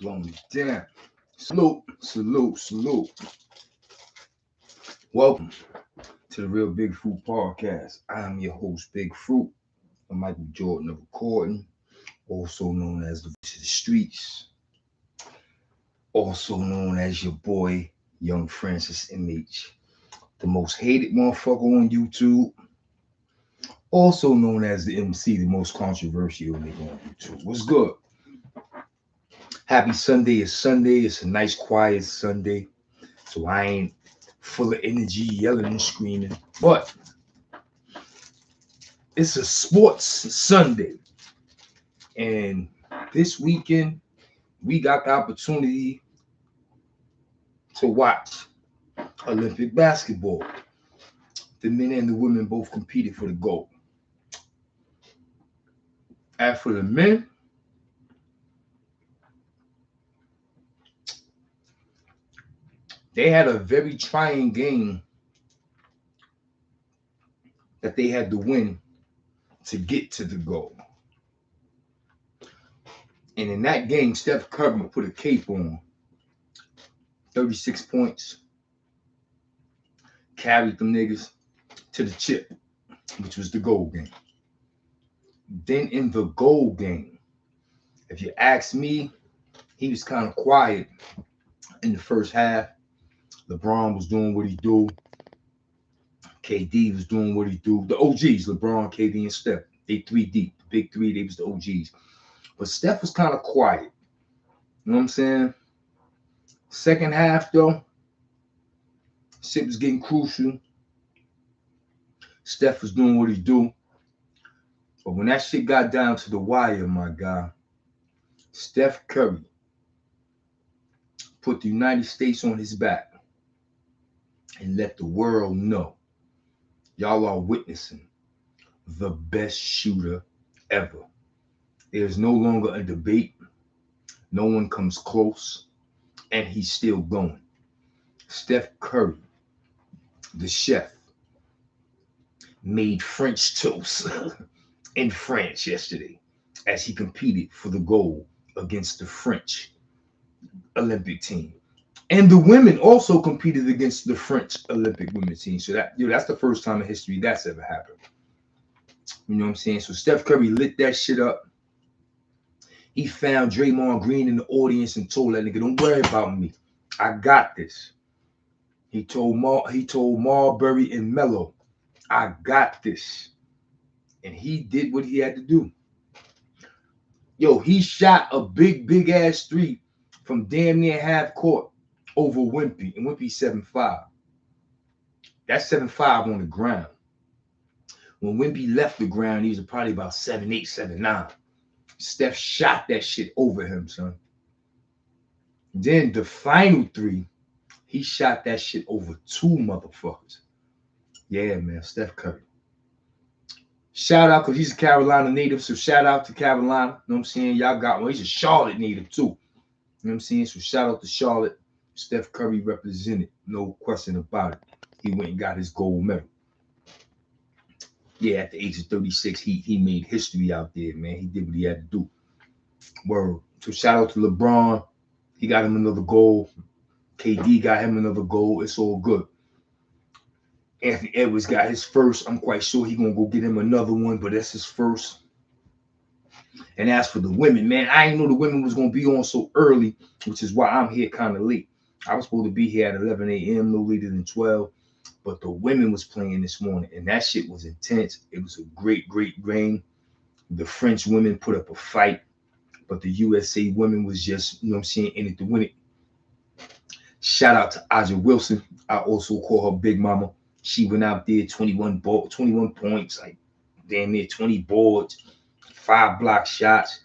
blowing it down. Salute, salute, salute. Welcome to the Real Big Fruit Podcast. I'm your host, Big Fruit. I'm Michael Jordan of recording, also known as the voice of the streets, also known as your boy, Young Francis MH, the most hated motherfucker on YouTube, also known as the MC, the most controversial nigga on YouTube. What's good? Happy Sunday. It's Sunday. It's a nice, quiet Sunday. So I ain't full of energy, yelling and screaming. But it's a sports Sunday. And this weekend, we got the opportunity to watch Olympic basketball. The men and the women both competed for the gold. As for the men, they had a very trying game that they had to win to get to the goal. And in that game, Steph Curry put a cape on. 36 points. Carried them niggas to the chip, which was the goal game. Then in the goal game, if you ask me, he was kind of quiet in the first half. LeBron was doing what he do. KD was doing what he do. The OGs, LeBron, KD, and Steph. They three deep. The big three, they was the OGs. But Steph was kind of quiet. You know what I'm saying? Second half, though, shit was getting crucial. Steph was doing what he do. But when that shit got down to the wire, my guy, Steph Curry put the United States on his back and let the world know y'all are witnessing the best shooter ever. There's no longer a debate. No one comes close. And he's still going. Steph Curry, the chef, made French toast in France yesterday as he competed for the gold against the French Olympic team. And the women also competed against the French Olympic women's team. So that's the first time in history that's ever happened. You know what I'm saying? So Steph Curry lit that shit up. He found Draymond Green in the audience and told that nigga, "Don't worry about me. I got this." He told Marbury and Melo, "I got this." And he did what he had to do. Yo, he shot a big ass three from damn near half court over Wimpy, and Wimpy's 7'5". That's 7'5" on the ground. When Wimpy left the ground, he was probably about 7'8", 7'9". Steph shot that shit over him, son. Then the final three, he shot that shit over two motherfuckers. Yeah, man, Steph Curry. Shout out, because he's a Carolina native, so shout out to Carolina. You know what I'm saying? Y'all got one. He's a Charlotte native, too. You know what I'm saying? So shout out to Charlotte. Steph Curry represented, no question about it. He went and got his gold medal. Yeah, at the age of 36, he made history out there, man. He did what he had to do. Word. So shout out to LeBron. He got him another goal. KD got him another goal. It's all good. Anthony Edwards got his first. I'm quite sure he's going to go get him another one, but that's his first. And as for the women, man, I didn't know the women was going to be on so early, which is why I'm here kind of late. I was supposed to be here at 11 a.m., no later than 12. But the women was playing this morning, and that shit was intense. It was a great game. The French women put up a fight, but the USA women was just, you know what I'm saying, in it to win it. Shout out to Aja Wilson. I also call her Big Mama. She went out there, 21 points, like damn near 20 boards, 5 block shots.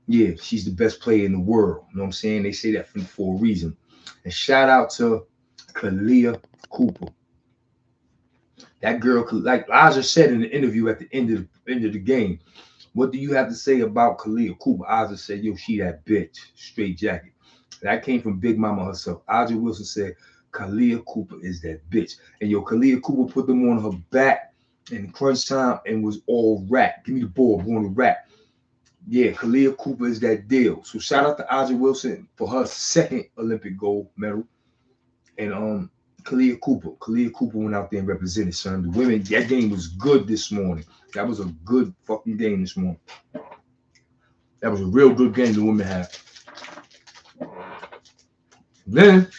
Yeah, she's the best player in the world. You know what I'm saying? They say that for a reason. And shout out to Kalia Cooper. That girl, like Aja said in the interview at the end of the game, "What do you have to say about Kalia Cooper?" Aja said, "Yo, she that bitch, straight jacket." That came from Big Mama herself. Aja Wilson said, "Kalia Cooper is that bitch." And yo, Kalia Cooper put them on her back in crunch time and was all rap. Give me the ball, I'm going to rap. Yeah, Kalia Cooper is that deal. So shout out to Aja Wilson for her second Olympic gold medal. And Kalia Cooper went out there and represented, son. The women, that game was good this morning. That was a good fucking game this morning. That was a real good game the women had. Then,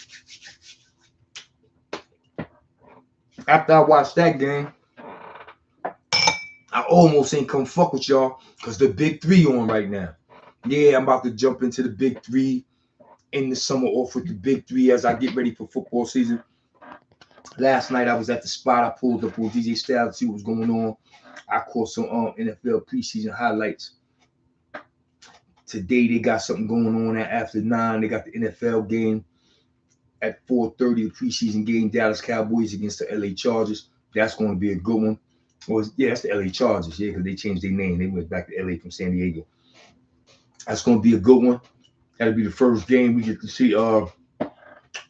after I watched that game, I almost ain't come fuck with y'all because the big three on right now. Yeah, I'm about to jump into the big three in the summer off with the big three as I get ready for football season. Last night I was at the spot. I pulled up on DJ Styles to see what was going on. I caught some NFL preseason highlights. Today they got something going on at after 9. They got the NFL game at 4:30, the preseason game, Dallas Cowboys against the LA Chargers. That's going to be a good one. Yeah, that's the LA Chargers, yeah, because they changed their name. They went back to LA from San Diego. That's going to be a good one. That'll be the first game we get to see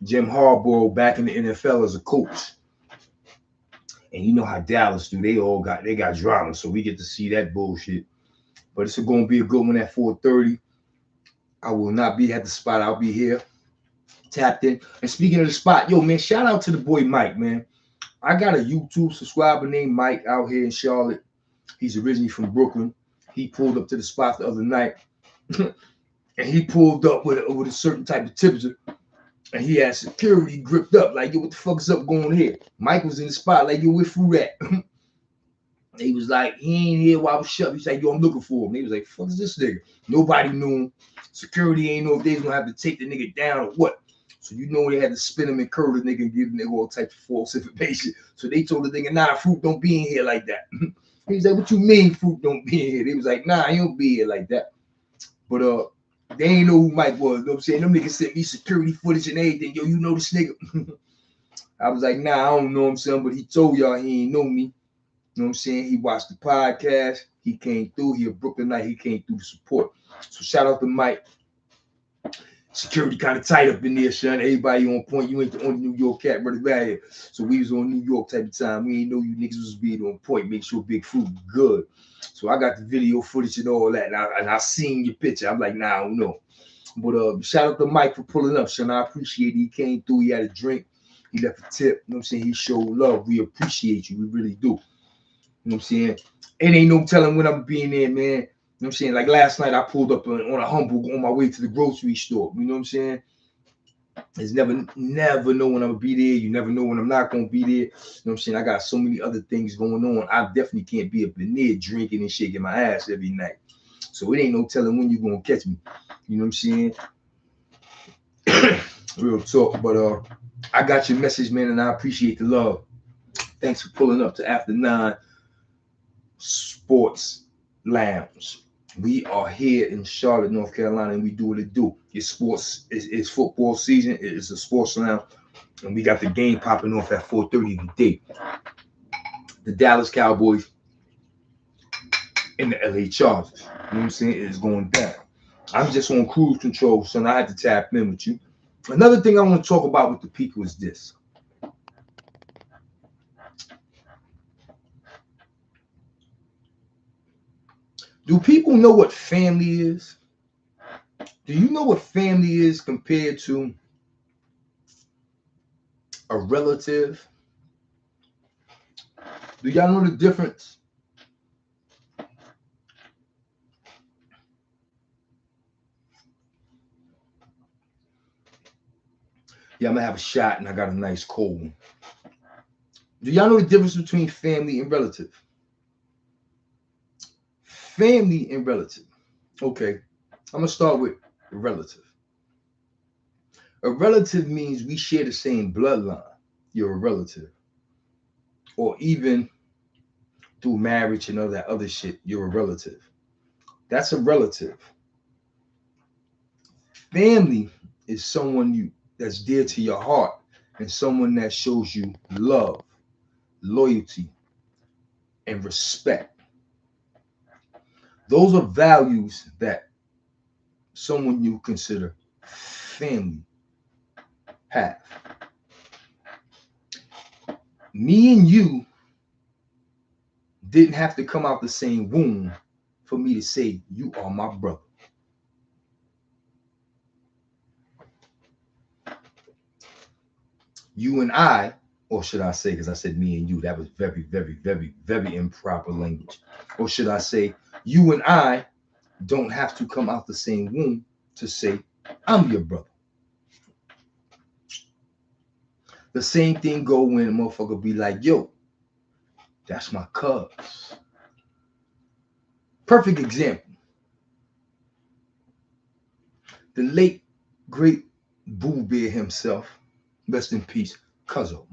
Jim Harbaugh back in the NFL as a coach. And you know how Dallas do. They got drama, so we get to see that bullshit. But it's going to be a good one at 4:30. I will not be at the spot. I'll be here tapped in. And speaking of the spot, yo, man, shout out to the boy Mike, man. I got a YouTube subscriber named Mike out here in Charlotte. He's originally from Brooklyn. He pulled up to the spot the other night. And he pulled up with a certain type of temperature. And he had security gripped up. Like, yo, what the fuck is up going here? Mike was in the spot like, yo, where Fruit at? He was like, he ain't here while I was shut. He's like, yo, I'm looking for him. He was like, fuck is this nigga? Nobody knew him. Security ain't know if they was going to have to take the nigga down or what. So you know they had to spin him and curl the nigga and give the nigga all types of false information. So they told the nigga, nah, Fruit don't be in here like that. He was like, what you mean Fruit don't be in here? They was like, nah, he don't be here like that. But they ain't know who Mike was. You know what I'm saying? Them niggas sent me security footage and everything. Yo, you know this nigga? I was like, nah, I don't know him, son, but he told y'all he ain't know me. You know what I'm saying? He watched the podcast. He came through. He a Brooklynite. He came through to support. So shout out to Mike. Security kind of tight up in there, son. Everybody on point. You ain't the only New York cat running around here. So we was on New York type of time. We ain't know you niggas was being on point. Make sure Big Fruit good. So I got the video footage and all that. And I seen your picture. I'm like, nah, I don't know. But shout out to Mike for pulling up, son. I appreciate it. He came through. He had a drink. He left a tip. You know what I'm saying? He showed love. We appreciate you. We really do. You know what I'm saying? It ain't no telling when I'm being there, man. You know what I'm saying? Like last night, I pulled up on a humble on my way to the grocery store. You know what I'm saying? It's never know when I'm going to be there. You never know when I'm not going to be there. You know what I'm saying? I got so many other things going on. I definitely can't be up in there drinking and shaking my ass every night. So it ain't no telling when you're going to catch me. You know what I'm saying? Real talk. But I got your message, man, and I appreciate the love. Thanks for pulling up to After 9 Sports Lounge. We are here in Charlotte, North Carolina, and we do what it do. It's sports, it's football season. It's a sports lounge, and we got the game popping off at 4:30 today. The Dallas Cowboys and the LA Chargers. You know what I'm saying? It's going down. I'm just on cruise control, so I had to tap in with you. Another thing I want to talk about with the people is this. Do people know what family is? Do you know what family is compared to a relative? Do y'all know the difference? Yeah, I'm gonna have a shot and I got a nice cold. Do y'all know the difference between family and relative? Family and relative. Okay, I'm gonna start with relative. A relative means we share the same bloodline. You're a relative. Or even through marriage and all that other shit, you're a relative. That's a relative. Family is someone that's dear to your heart and someone that shows you love, loyalty, and respect. Those are values that someone you consider family have. Me and you didn't have to come out the same womb for me to say, you are my brother. You and I, or should I say, because I said me and you, that was very, very, very, very improper language. Or should I say, you and I don't have to come out the same womb to say, I'm your brother. The same thing go when a motherfucker be like, yo, that's my cuz. Perfect example. The late, great Boo Bear himself, rest in peace, Cuzzo.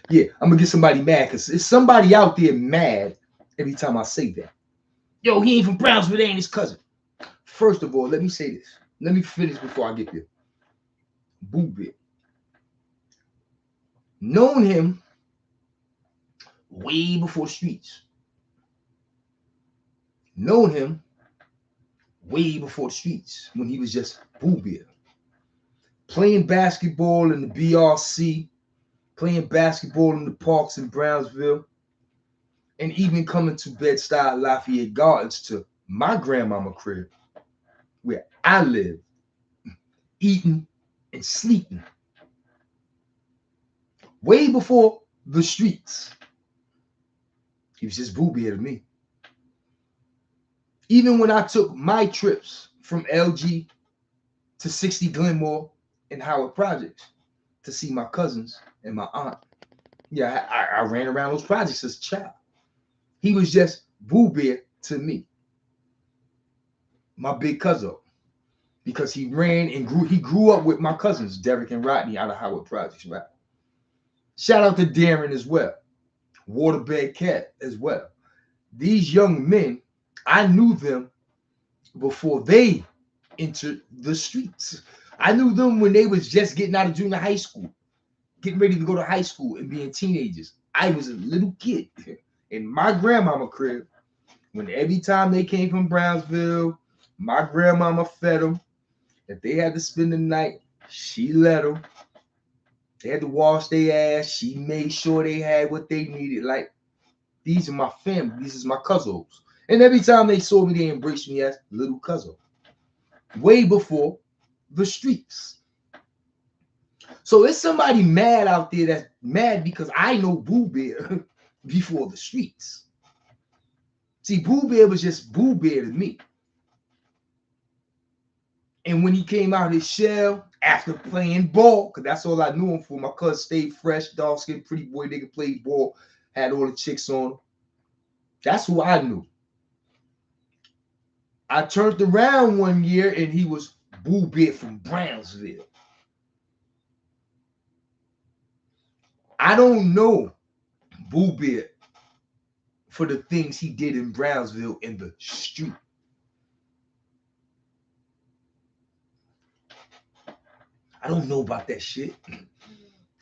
Yeah, I'm gonna get somebody mad because it's somebody out there mad every time I say that. Yo, he ain't from Brownsville, they ain't his cousin. First of all, let me say this. Let me finish before I get there. Boo Bear. Known him way before streets. Known him way before the streets when he was just Boo Bear. Playing basketball in the BRC, playing basketball in the parks in Brownsville, and even coming to Bed-Stuy Lafayette Gardens to my grandmama crib, where I live, eating and sleeping. Way before the streets. He was just Boo Bear to me. Even when I took my trips from LG to 60 Glenmore and Howard Projects to see my cousins and my aunt. Yeah, I ran around those projects as a child. He was just Boo Bear to me. My big cousin. Because he ran and grew up with my cousins, Derek and Rodney, out of Howard Projects, right? Shout out to Darren as well. Waterbed Cat as well. These young men, I knew them before they entered the streets. I knew them when they was just getting out of junior high school, getting ready to go to high school and being teenagers. I was a little kid in my grandmama crib when every time they came from Brownsville, my grandmama fed them. If they had to spend the night, she let them. They had to wash their ass. She made sure they had what they needed. Like, these are my family. These is my cousins. And every time they saw me, they embraced me as little cousin. Way before the streets. So it's somebody mad out there that's mad because I know Boo Bear before the streets. See, Boo Bear was just Boo Bear to me. And when he came out of his shell after playing ball, because that's all I knew him for, my cousin stayed fresh, dark-skinned, pretty boy, nigga played ball, had all the chicks on him. That's who I knew. I turned around one year and he was Boo Bear from Brownsville. I don't know Boo Bear for the things he did in Brownsville in the street. I don't know about that shit.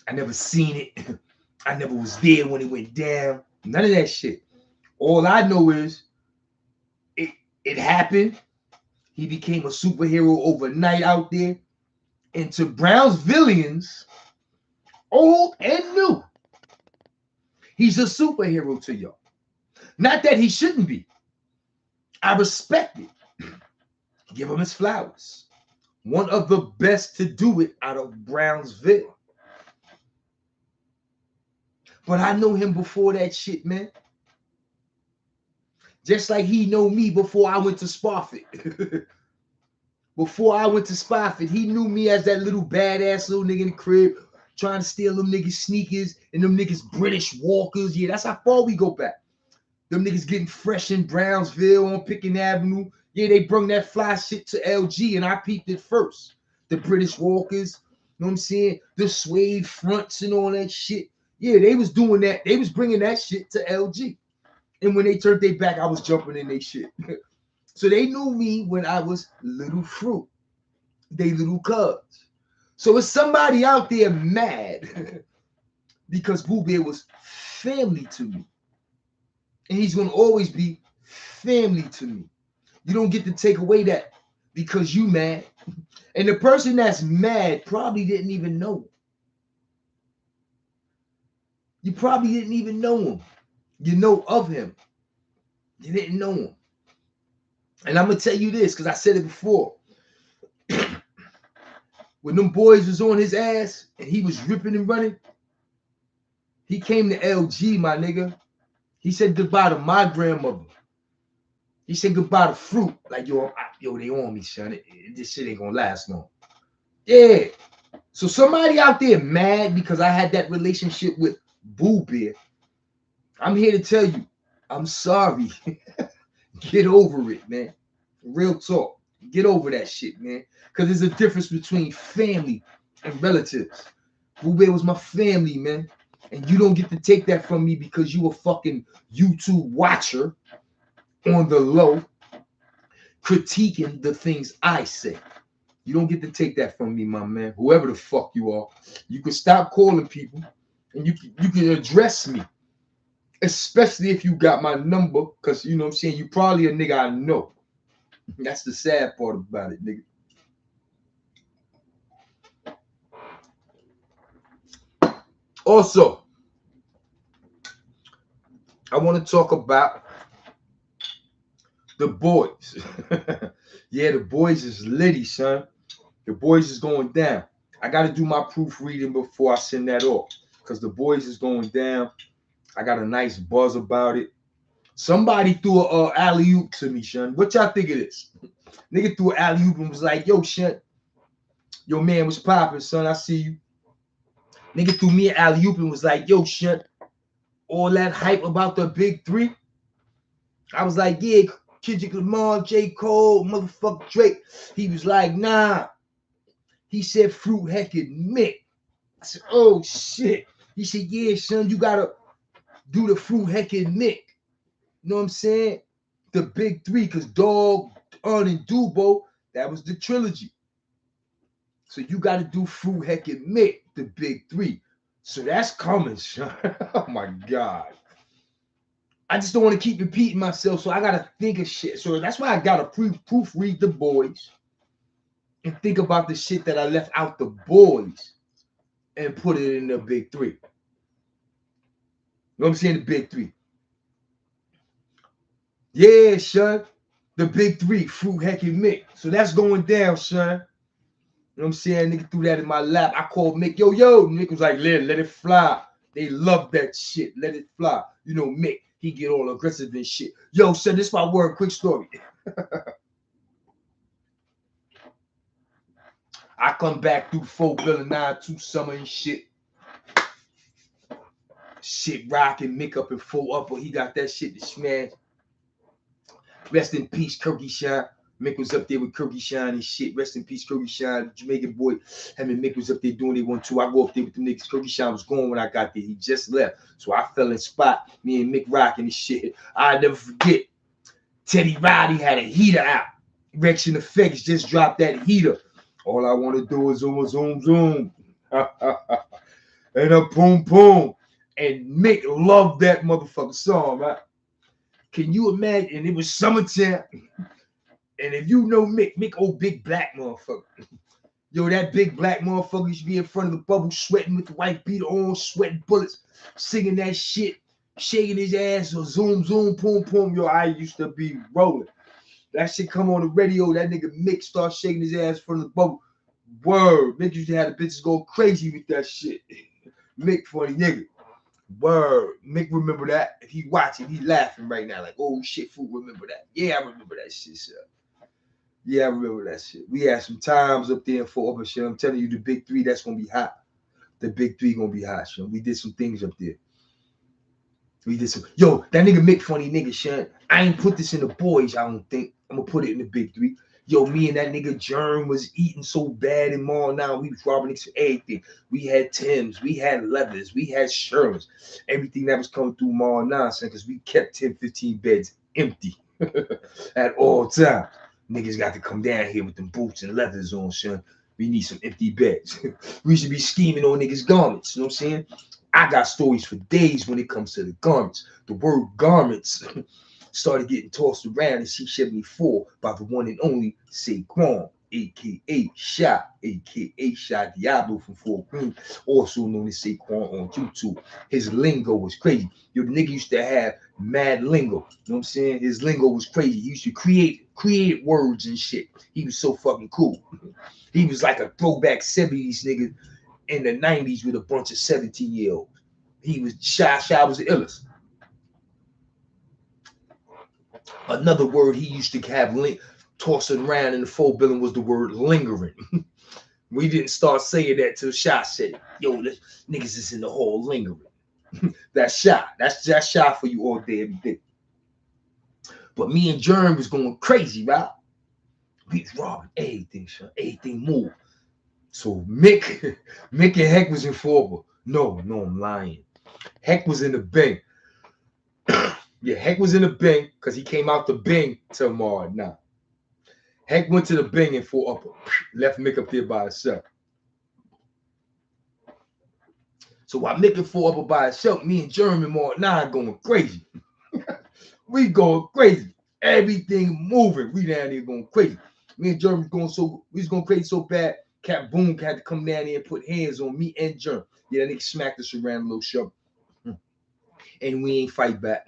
I never seen it. I never was there when it went down. None of that shit. All I know is it happened. He became a superhero overnight out there. And to Brownsvillians, old and new, he's a superhero to y'all. Not that he shouldn't be. I respect it. Give him his flowers. One of the best to do it out of Brownsville. But I know him before that shit, man. Just like he know me before I went to Spofford. Before I went to Spofford, he knew me as that little badass little nigga in the crib trying to steal them niggas sneakers and them niggas British Walkers. Yeah, that's how far we go back. Them niggas getting fresh in Brownsville on Picking Avenue. Yeah, they brung that fly shit to LG and I peeped it first. The British Walkers, you know what I'm saying? The suede fronts and all that shit. Yeah, they was doing that. They was bringing that shit to LG. And when they turned their back, I was jumping in their shit. So they knew me when I was little fruit. They little cuz. So it's somebody out there mad because Boo Bear was family to me. And he's going to always be family to me. You don't get to take away that because you mad. And the person that's mad probably didn't even know him. You probably didn't even know him. You know of him. You didn't know him. And I'm gonna tell you this, because I said it before. When them boys was on his ass and he was ripping and running, he came to LG, my nigga. He said goodbye to my grandmother. He said goodbye to fruit. Like, yo, they on me, son. This shit ain't gonna last long. Yeah. So somebody out there mad because I had that relationship with Boo Bear. I'm here to tell you, I'm sorry. Get over it, man. Real talk. Get over that shit, man. Because there's a difference between family and relatives. Boo Bear was my family, man. And you don't get to take that from me because you a fucking YouTube watcher on the low critiquing the things I say. You don't get to take that from me, my man. Whoever the fuck you are, you can stop calling people and you can address me. Especially if you got my number, because you know what I'm saying, you probably a nigga I know. That's the sad part about it, nigga. Also, I want to talk about the boys. Yeah, the boys is litty, son. The boys is going down. I got to do my proofreading before I send that off, because the boys is going down. I got a nice buzz about it. Somebody threw a alley-oop to me, son. What y'all think of this? Nigga threw an alley-oop and was like, yo, son, your man was popping, son. I see you. Nigga threw me an alley-oop and was like, yo, son, all that hype about the big three. I was like, yeah, Kendrick Lamar, J. Cole, motherfucker Drake. He was like, nah. He said Fruit Hecked Mick. I said, oh, shit. He said, yeah, son, you got to do the Fruit Hecked Mick. You know what I'm saying? The big three, because Dog, and Dubo, that was the trilogy. So you got to do Fruit Hecked Mick, the big three. So that's coming, son. Oh, my God. I just don't want to keep repeating myself, so I got to think of shit. So that's why I got to proofread the boys and think about the shit that I left out the boys and put it in the big three. You know what I'm saying? The big three. Yeah, son. The big three, Fruit Hecked Mick. So that's going down, son. You know what I'm saying? Nigga threw that in my lap. I called Mick, yo. Mick was like, let it fly. They love that shit. Let it fly. You know, Mick, he get all aggressive and shit. Yo, son, this is my word. Quick story. I come back through 4 Bill and 9-2 summer and shit. Shit rocking, Mick up in full upper. He got that shit to smash. Rest in peace, Kirky Shine. Mick was up there with Kirky Shine and shit. Rest in peace, Kirky Shine. Jamaican boy. Him and Mick was up there doing they 1-2. I go up there with the niggas. Kirky Shine was gone when I got there. He just left. So I fell in spot. Me and Mick rocking and shit. I'll never forget. Teddy Roddy had a heater out. Erection Effects just dropped that heater. All I want to do is zoom. And a boom boom. And Mick loved that motherfucking song, right? Can you imagine? And it was summertime. And if you know Mick, old big black motherfucker. Yo, that big black motherfucker used to be in front of the bubble, sweating with the white beater on, sweating bullets, singing that shit, shaking his ass, or zoom, boom. Yo, I used to be rolling. That shit come on the radio. That nigga Mick start shaking his ass in front of the bubble. Word. Mick used to have the bitches go crazy with that shit. Mick, funny nigga. Word. Mick remember that. If he watching, he laughing right now. Like, oh shit, fool, remember that. Yeah, I remember that shit, sir. Yeah, I remember that shit. We had some times up there in Fort Upper shit. I'm telling you, the big three, that's gonna be hot. The big three gonna be hot, Sean. We did some things up there. Yo, that nigga Mick funny nigga, Sean. I ain't put this in the boys, I don't think. I'm gonna put it in the big three. Yo, me and that nigga Germ was eating so bad in Mall now. We was robbing niggas for everything. We had Timbs, we had Leathers, we had Shermans. Everything that was coming through Mall now, son, because we kept 10, 15 beds empty at all times. Niggas got to come down here with them boots and leathers on, son. We need some empty beds. We should be scheming on niggas' garments. You know what I'm saying? I got stories for days when it comes to the garments. The word garments started getting tossed around in C74 by the one and only Saquon, a.k.a. Shot Diablo from Fort Greene, also known as Saquon on YouTube. His lingo was crazy. Your nigga used to have mad lingo. You know what I'm saying? His lingo was crazy. He used to create created words and shit. He was so fucking cool. He was like a throwback 70s nigga in the 90s with a bunch of 17-year-olds. He was Shy was the illest. Another word he used to have tossing around in the full building was the word lingering. We didn't start saying that till Shy said it. Yo, this niggas is in the hall lingering. That's Shy. That's Shy for you all day, every day. But me and Jerm was going crazy, right? We was robbing everything, son. Everything moved. So Mick and Heck was in Forward. No, I'm lying. Heck was in the bank. Yeah, Heck was in the Bing because he came out the Bing tomorrow. Nah. Heck went to the Bing and full upper. Left Mick up there by himself. So while Mick and full upper by himself, me and Jeremy Mark 9 going crazy. We going crazy. Everything moving. We down there going crazy. Me and Jeremy we was going crazy so bad. Cat Boom had to come down there and put hands on me and Jeremy. Yeah, that nigga smacked us around a little show. And we ain't fight back.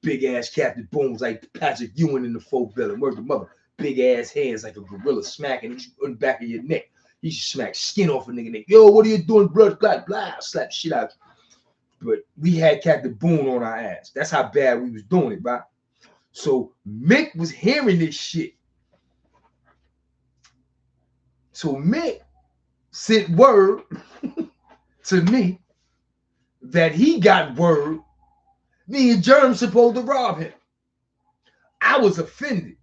Big ass Captain Boom was like Patrick Ewing in the folk villain. Word the mother. Big ass hands like a gorilla smacking on the back of your neck. He should smack skin off a nigga neck. Yo, what are you doing, bro? Blah, blah. Slap shit out. But we had Captain Boone on our ass. That's how bad we was doing it, right? So Mick was hearing this shit. So Mick sent word to me that he got word me and Jerm supposed to rob him. I was offended.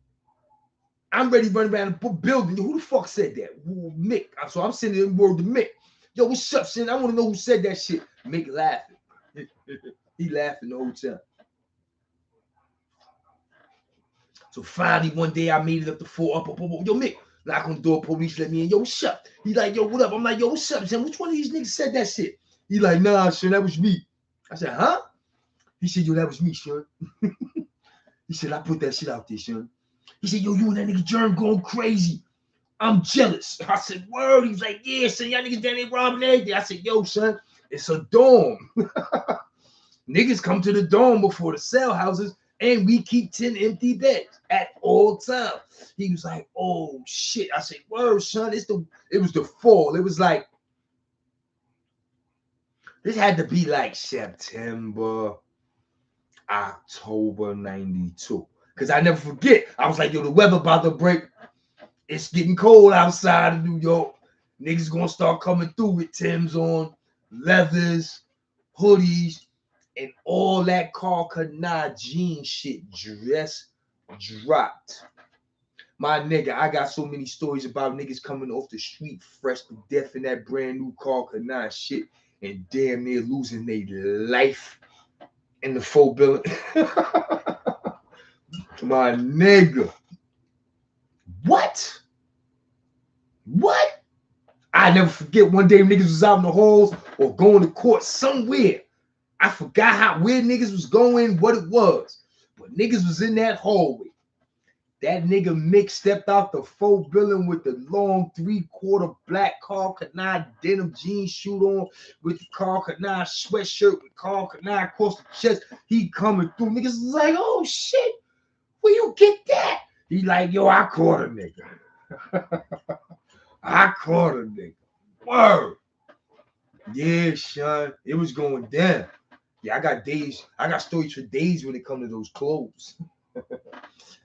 I'm ready to run around the building. Who the fuck said that? Mick. So I'm sending him word to Mick. Yo, what's up, son? I want to know who said that shit. Mick laughing. He laughing the whole time. So finally, one day I made it up to 4 up. Yo, Mick, knock on the door, police let me in. Yo, what's up? He like, yo, what up? I'm like, yo, what's up, son? Which one of these niggas said that shit? He like, nah, son, that was me. I said, huh? He said, yo, that was me, son. He said, I put that shit out there, son. He said, yo, you and that nigga Jerm going crazy. I'm jealous. I said, word. He was like, yeah, son, y'all niggas down there robbing everything. I said, yo, son, it's a dorm. Niggas come to the dorm before the cell houses, and we keep 10 empty beds at all times. He was like, oh, shit. I said, word, son, it was the fall. It was like, this had to be like September, October 92. Because I never forget. I was like, yo, the weather about to break. It's getting cold outside of New York. Niggas gonna start coming through with Timbs on, leathers, hoodies, and all that Carl Kanai jean shit dress dropped. My nigga, I got so many stories about niggas coming off the street fresh to death in that brand new Carl Kanai shit and damn near losing their life in the full building. My nigga. What? I never forget one day niggas was out in the halls or going to court somewhere. I forgot where niggas was going, what it was. But niggas was in that hallway. That nigga Mick stepped out the full building with the long 3/4 black Carl Kanai denim jean suit on with the Carl Kanai sweatshirt with Carl Kanai across the chest. He coming through. Niggas was like, oh shit, where you get that? He like, yo, I caught a nigga. I caught a nigga. Word. Yeah, son. It was going down. Yeah, I got stories for days when it comes to those clothes.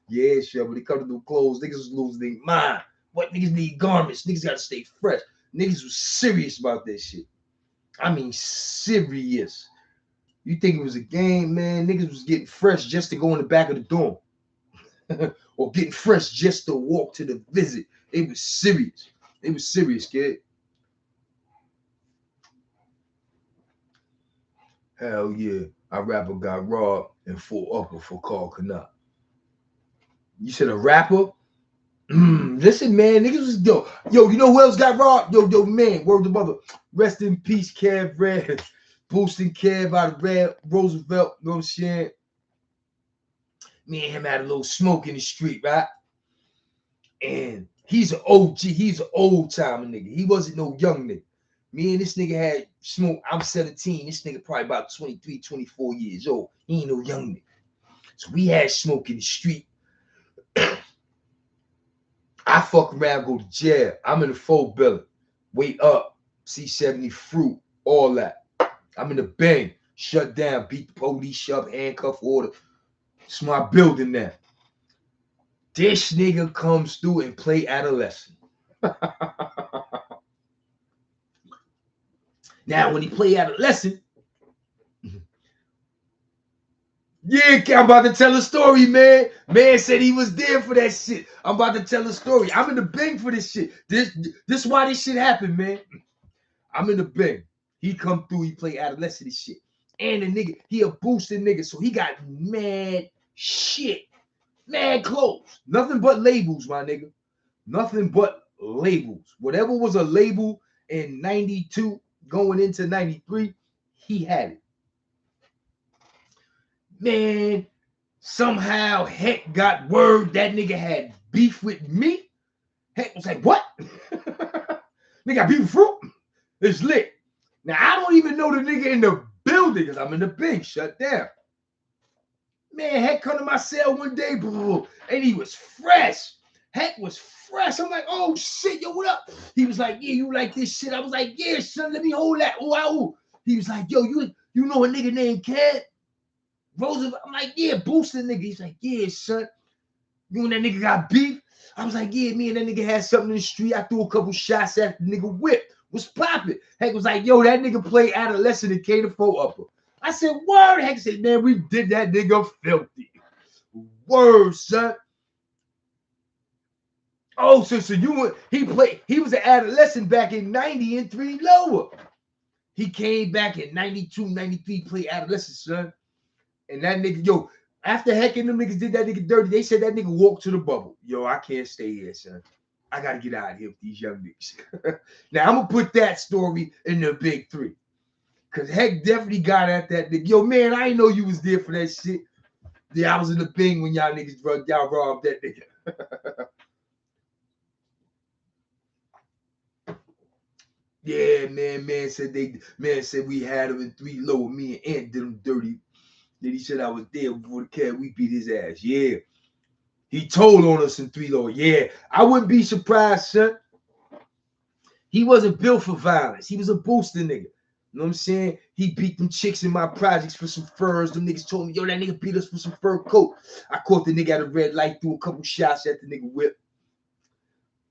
Yeah, sure. When it comes to those clothes, niggas was losing their mind. What niggas need garments? Niggas gotta stay fresh. Niggas was serious about that shit. I mean, serious. You think it was a game, man? Niggas was getting fresh just to go in the back of the dorm. Or getting fresh just to walk to the visit. It was serious. It was serious, kid. Hell yeah. Our rapper got robbed and full upper for Carl Kanai. You said a rapper? Listen, man, niggas was yo, you know who else got robbed? Yo, man, word to mother. Rest in peace, Kev Red. Boosting Kev out of Red Roosevelt, you know what I'm saying? Me and him had a little smoke in the street, right? And he's an OG, he's an old timer nigga. He wasn't no young nigga. Me and this nigga had smoke. I'm 17. This nigga probably about 23, 24 years old. He ain't no young nigga. So we had smoke in the street. fuck around, go to jail. I'm in the 4 building. Wait up. C70 fruit. All that. I'm in the bang. Shut down. Beat the police, shove, handcuff order. It's my building now. This nigga comes through and play adolescent. Now, when he play adolescent, yeah, I'm about to tell a story, man. Man said he was there for that shit. I'm about to tell a story. I'm in the bang for this shit. This why this shit happened, man. I'm in the bang. He come through, he play adolescent and shit. And the nigga, he a boosted nigga, so he got mad shit. Mad clothes. Nothing but labels, my nigga. Nothing but labels. Whatever was a label in 92 going into 93, he had it. Man, somehow Heck got word that nigga had beef with me. Heck was like, what? Nigga got beef with fruit? It's lit. Now, I don't even know the nigga in the building because I'm in the big shut down. Man, Heck come to my cell one day, bro, and he was fresh. Heck was fresh. I'm like, oh shit, yo, what up? He was like, yeah, you like this shit? I was like, yeah, son, let me hold that. Oh. He was like, yo, you know a nigga named Cat? Roosevelt? I'm like, yeah, boosting nigga. He's like, yeah, son. You and that nigga got beef? I was like, yeah, me and that nigga had something in the street. I threw a couple shots at the nigga whip. Was popping. Heck was like, yo, that nigga played adolescent and K4 upper. I said, word. Heck said, man, we did that nigga filthy. Word, son. Oh, so he was an adolescent back in 90 and 3 lower. He came back in 92, 93, played adolescent, son. And that nigga, yo, after Heck and them niggas did that nigga dirty, they said that nigga walked to the bubble. Yo, I can't stay here, son. I got to get out of here with these young niggas. Now, I'm going to put that story in the big 3. Because Heck definitely got at that nigga. Yo, man, I ain't know you was there for that shit. Yeah, I was in the thing when y'all niggas y'all robbed that nigga. Yeah, man said we had him in 3 low. Me and Ant did him dirty. Then he said I was there before the cat. We beat his ass. Yeah. He told on us in 3 low. Yeah. I wouldn't be surprised, son. He wasn't built for violence. He was a booster nigga. You know what I'm saying? He beat them chicks in my projects for some furs. Them niggas told me, yo, that nigga beat us for some fur coat. I caught the nigga at a red light, threw a couple shots at the nigga whip.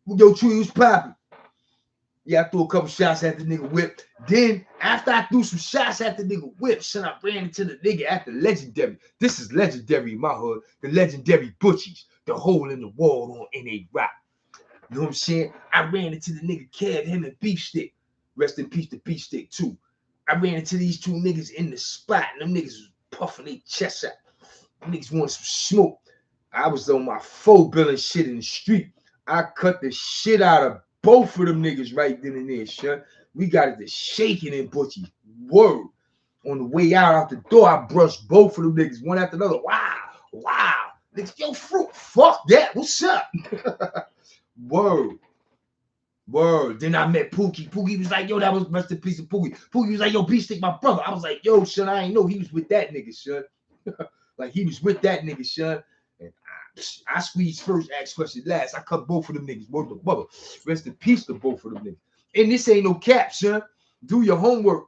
Yo, True, was popping. Yeah, I threw a couple shots at the nigga whip. Then, after I threw some shots at the nigga whip, son, I ran into the nigga at the legendary. This is legendary in my hood. The legendary Butchies. The hole in the wall on N.A. Rock. You know what I'm saying? I ran into the nigga Kev, him and Beef Stick. Rest in peace to Beef Stick, too. I ran into these 2 niggas in the spot, and them niggas was puffing their chests out. Them niggas wanted some smoke. I was on my 4 billing shit in the street. I cut the shit out of both of them niggas right then and there, son. We got it to shaking in Butchie. Word. On the way out the door, I brushed both of them niggas, one after another. Wow. Niggas, yo, fruit, fuck that. What's up? Word. Then I met Pookie. Pookie was like, yo, that was rest in peace of Pookie. Pookie was like, yo, B-Stick, my brother. I was like, yo, son, I ain't know he was with that nigga, son. Like, he was with that nigga, son. And I squeezed first, asked question last. I cut both of them niggas. Word to mother. Rest in peace to both of them niggas. And this ain't no cap, son. Do your homework.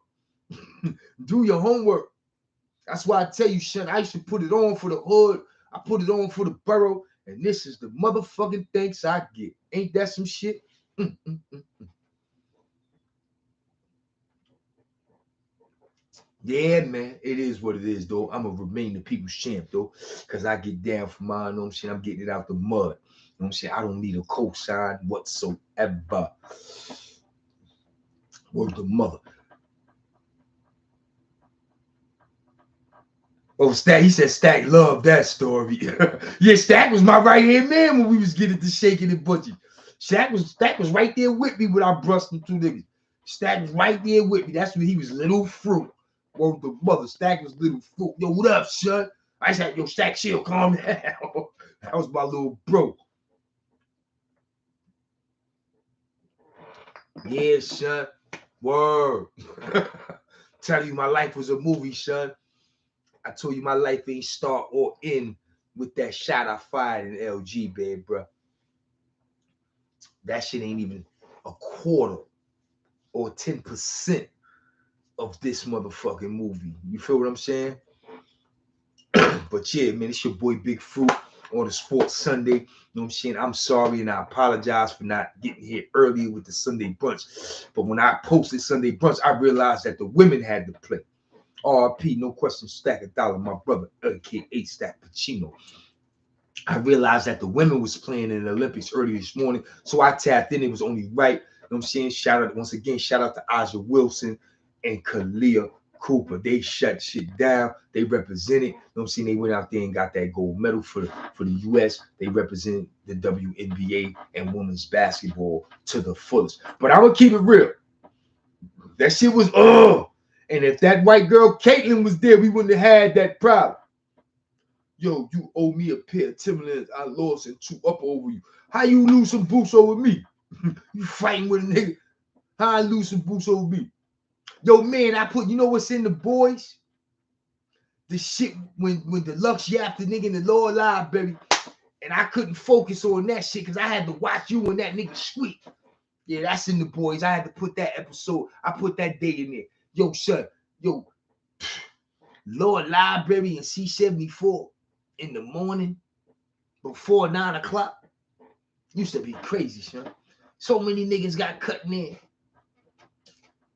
Do your homework. That's why I tell you, son, I used to put it on for the hood. I put it on for the borough. And this is the motherfucking thanks I get. Ain't that some shit? Yeah, man, it is what it is, though. I'm going to remain the people's champ, though, because I get down for mine, you know what I'm saying? I'm getting it out the mud. You know what I'm saying? I don't need a cosign whatsoever. Word to mother. Oh, Stack, he said Stack loved that story. Yeah, Stack was my right-hand man when we was getting to shaking and butching. Stack was right there with me when I brushed them 2 niggas. Stack was right there with me. That's when he was little fruit. Word to mother. Stack was little fruit. Yo, what up, son? I said, yo, Stack, chill, calm down. That was my little bro. Yeah, son. Word. Tell you my life was a movie, son. I told you my life ain't start or end with that shot I fired in LG, babe, bro. That shit ain't even a quarter or 10% of this motherfucking movie. You feel what I'm saying? But yeah, man, it's your boy Big Fruit on the Sports Sunday. You know what I'm saying? I'm sorry and I apologize for not getting here earlier with the Sunday brunch. But when I posted Sunday brunch, I realized that the women had to play. RP, no question, Stack a Dollar, my brother, aka Stack Pacino. I realized that the women was playing in the Olympics early this morning, so I tapped in. It was only right. You know what I'm saying? Shout out once again, shout out to Aja Wilson and Kalia Cooper. They shut shit down. They represented. You know what I'm saying? They went out there and got that gold medal for the U.S. They represent the WNBA and women's basketball to the fullest. But I'm gonna keep it real. That shit was and if that white girl Caitlyn was there, we wouldn't have had that problem. Yo, you owe me a pair of Timberlands I lost and 2 up over you. How you lose some boots over me? You fighting with a nigga. How I lose some boots over me? Yo, man, you know what's in the boys? The shit when the Lux yapped the nigga in the lower library, and I couldn't focus on that shit because I had to watch you and that nigga squeak. Yeah, that's in the boys. I had to put that episode. I put that day in there. Yo, son. Yo, lower library and C74 in the morning before 9 o'clock used to be crazy, son. So many niggas got cut in there.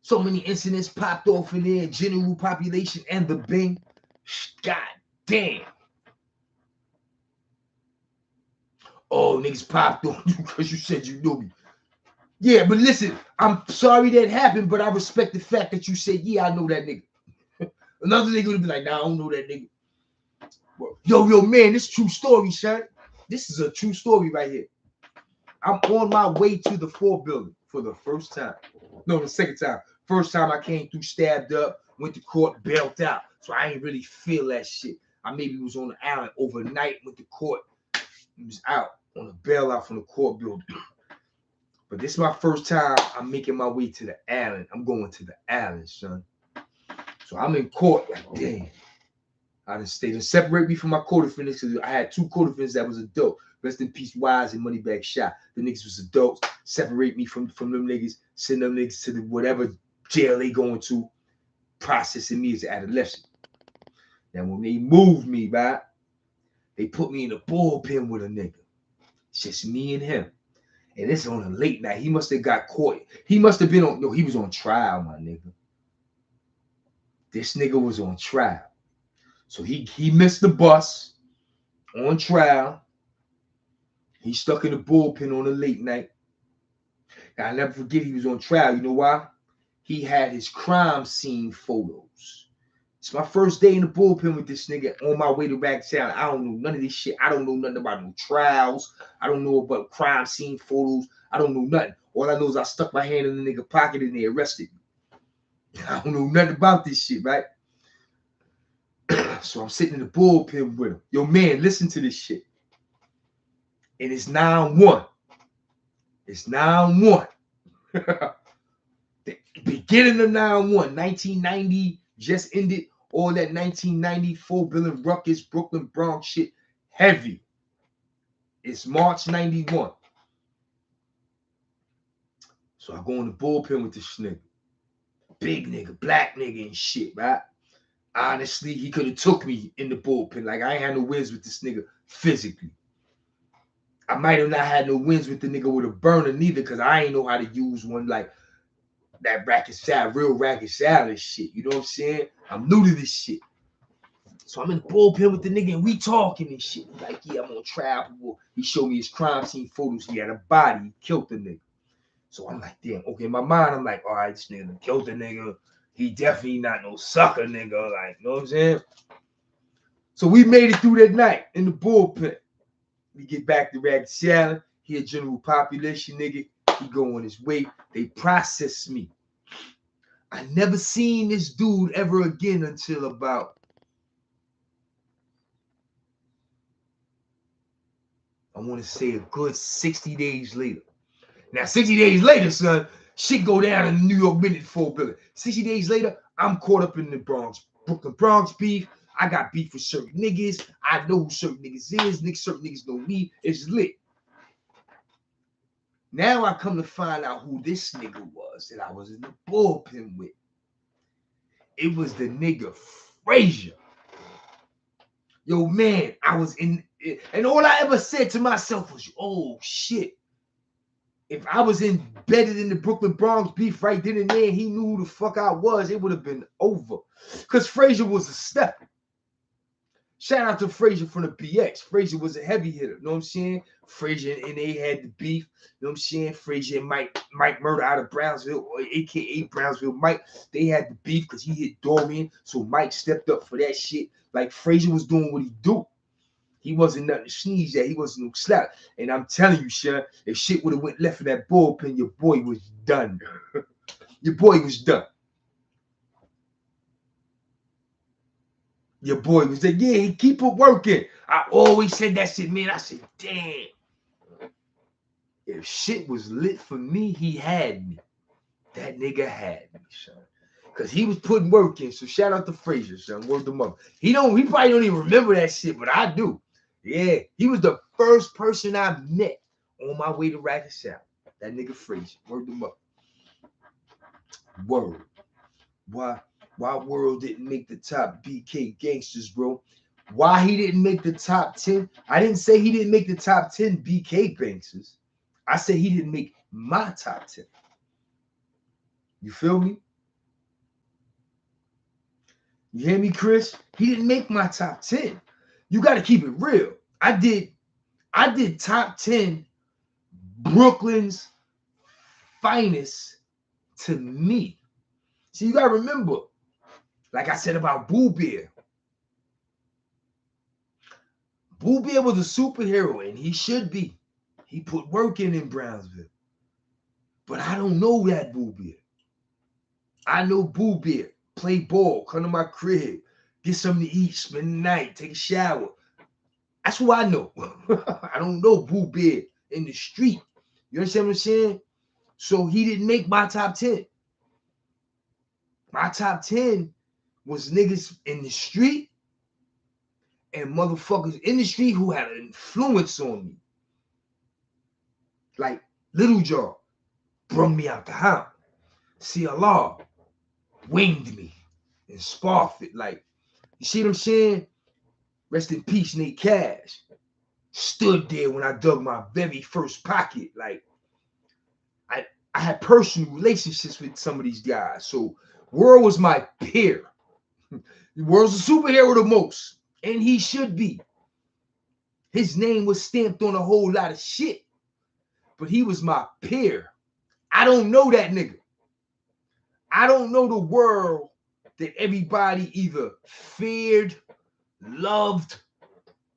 So many incidents popped off in there. General population and the Bing. God damn. Oh, niggas popped on you because you said you knew me. Yeah, but listen, I'm sorry that happened, but I respect the fact that you said, yeah, I know that nigga. Another nigga would be like, nah, I don't know that nigga. Yo, man, this true story, son. This is a true story right here. I'm on my way to the 4 building for the first time. No, the second time. First time I came through, stabbed up, went to court, bailed out. So I ain't really feel that shit. I maybe was on the island overnight, went to court. He was out on a bailout from the court building. But this is my first time I'm making my way to the island. I'm going to the island, son. So I'm in court, like, damn. I done stayed and separate me from my co-defendants because I had 2 co-defendants that was adult. Rest in peace, Wise and Moneybag Shot. The niggas was adults. Separate me from them niggas, send them niggas to the whatever jail they going to, processing me as an adolescent. Now when they moved me, right, they put me in a bullpen with a nigga. It's just me and him. And it's on a late night. He must have got caught. He must have been on, no, he was on trial, my nigga. This nigga was on trial. So he missed the bus on trial. He stuck in the bullpen on a late night. Now, I'll never forget he was on trial. You know why? He had his crime scene photos. It's my first day in the bullpen with this nigga on my way to Rikers Island. I don't know none of this shit. I don't know nothing about no trials. I don't know about crime scene photos. I don't know nothing. All I know is I stuck my hand in the nigga pocket and they arrested me. I don't know nothing about this shit, right? So I'm sitting in the bullpen with him. Yo, man, listen to this shit. And it's 9-1. It's 9-1. The beginning of 9-1. 1990 just ended. All that 1994 Billing Ruckus, Brooklyn Bronx shit. Heavy. It's March 91. So I go in the bullpen with this nigga. Big nigga, black nigga and shit, right? Honestly, he could have took me in the bullpen. Like, I ain't had no wins with this nigga physically. I might have not had no wins with the nigga with a burner neither, because I ain't know how to use one like that real racket salad shit. You know what I'm saying? I'm new to this shit. So I'm in the bullpen with the nigga and we talking and shit. Like, yeah, I'm on trial. He showed me his crime scene photos. He had a body. He killed the nigga. So I'm like, damn. Okay, in my mind, I'm like, all right, this nigga killed the nigga. He definitely not no sucker nigga. Like, you know what I'm saying? So we made it through that night in the bullpen. We get back to Rikers Island. He a general population nigga. He go on his way. They process me. I never seen this dude ever again until about, I want to say a good 60 days later. Now, 60 days later, son, shit go down in the New York Minute 4 building. 60 days later, I'm caught up in the Bronx. Brooklyn Bronx beef. I got beef with certain niggas. I know who certain niggas is. Certain niggas know me. It's lit. Now I come to find out who this nigga was that I was in the bullpen with. It was the nigga Frazier. Yo, man, I was in it, and all I ever said to myself was, oh shit. If I was embedded in the Brooklyn Bronx beef right then and there, he knew who the fuck I was, it would have been over. Because Frazier was a stepper. Shout out to Frazier from the BX. Frazier was a heavy hitter. You know what I'm saying? Frazier and they had the beef. You know what I'm saying? Frazier and Mike Murder out of Brownsville, or aka Brownsville Mike. They had the beef because he hit Dorian. So Mike stepped up for that shit. Like Frazier was doing what he do. He wasn't nothing to sneeze at. He wasn't no slap. And I'm telling you, Sean, if shit would have went left in that bullpen, your boy was done. Your boy was done. Your boy was like, yeah, keep it working. I always said that shit, man. I said, damn. If shit was lit for me, he had me. That nigga had me, son. Because he was putting work in. So shout out to Frazier, son. Word them up. He probably don't even remember that shit, but I do. Yeah, he was the first person I met on my way to Rikers Island. That nigga Frazier. Word them up. Word. Why World didn't make the top BK gangsters, bro? Why he didn't make the top 10? I didn't say he didn't make the top 10 BK gangsters. I said he didn't make my top 10. You feel me? You hear me, Chris? He didn't make my top 10. You got to keep it real. I did top 10 Brooklyn's finest to me. See, you got to remember, like I said about Boo Bear. Boo Bear was a superhero, and he should be. He put work in Brownsville. But I don't know that Boo Bear. I know Boo Bear. Play ball, come to my crib, get something to eat, spend the night, take a shower. That's who I know. I don't know Boo Bear in the street. You understand what I'm saying? So he didn't make my top 10. My top 10 was niggas in the street and motherfuckers in the street who had an influence on me. Like Little Jaw brung me out the house. CLR winged me and sparked it. Like, you see what I'm saying? Rest in peace, Nate Cash. Stood there when I dug my very first pocket. Like, I had personal relationships with some of these guys. So World was my peer. World's a superhero the most. And he should be. His name was stamped on a whole lot of shit. But he was my peer. I don't know that nigga. I don't know the World that everybody either feared, loved,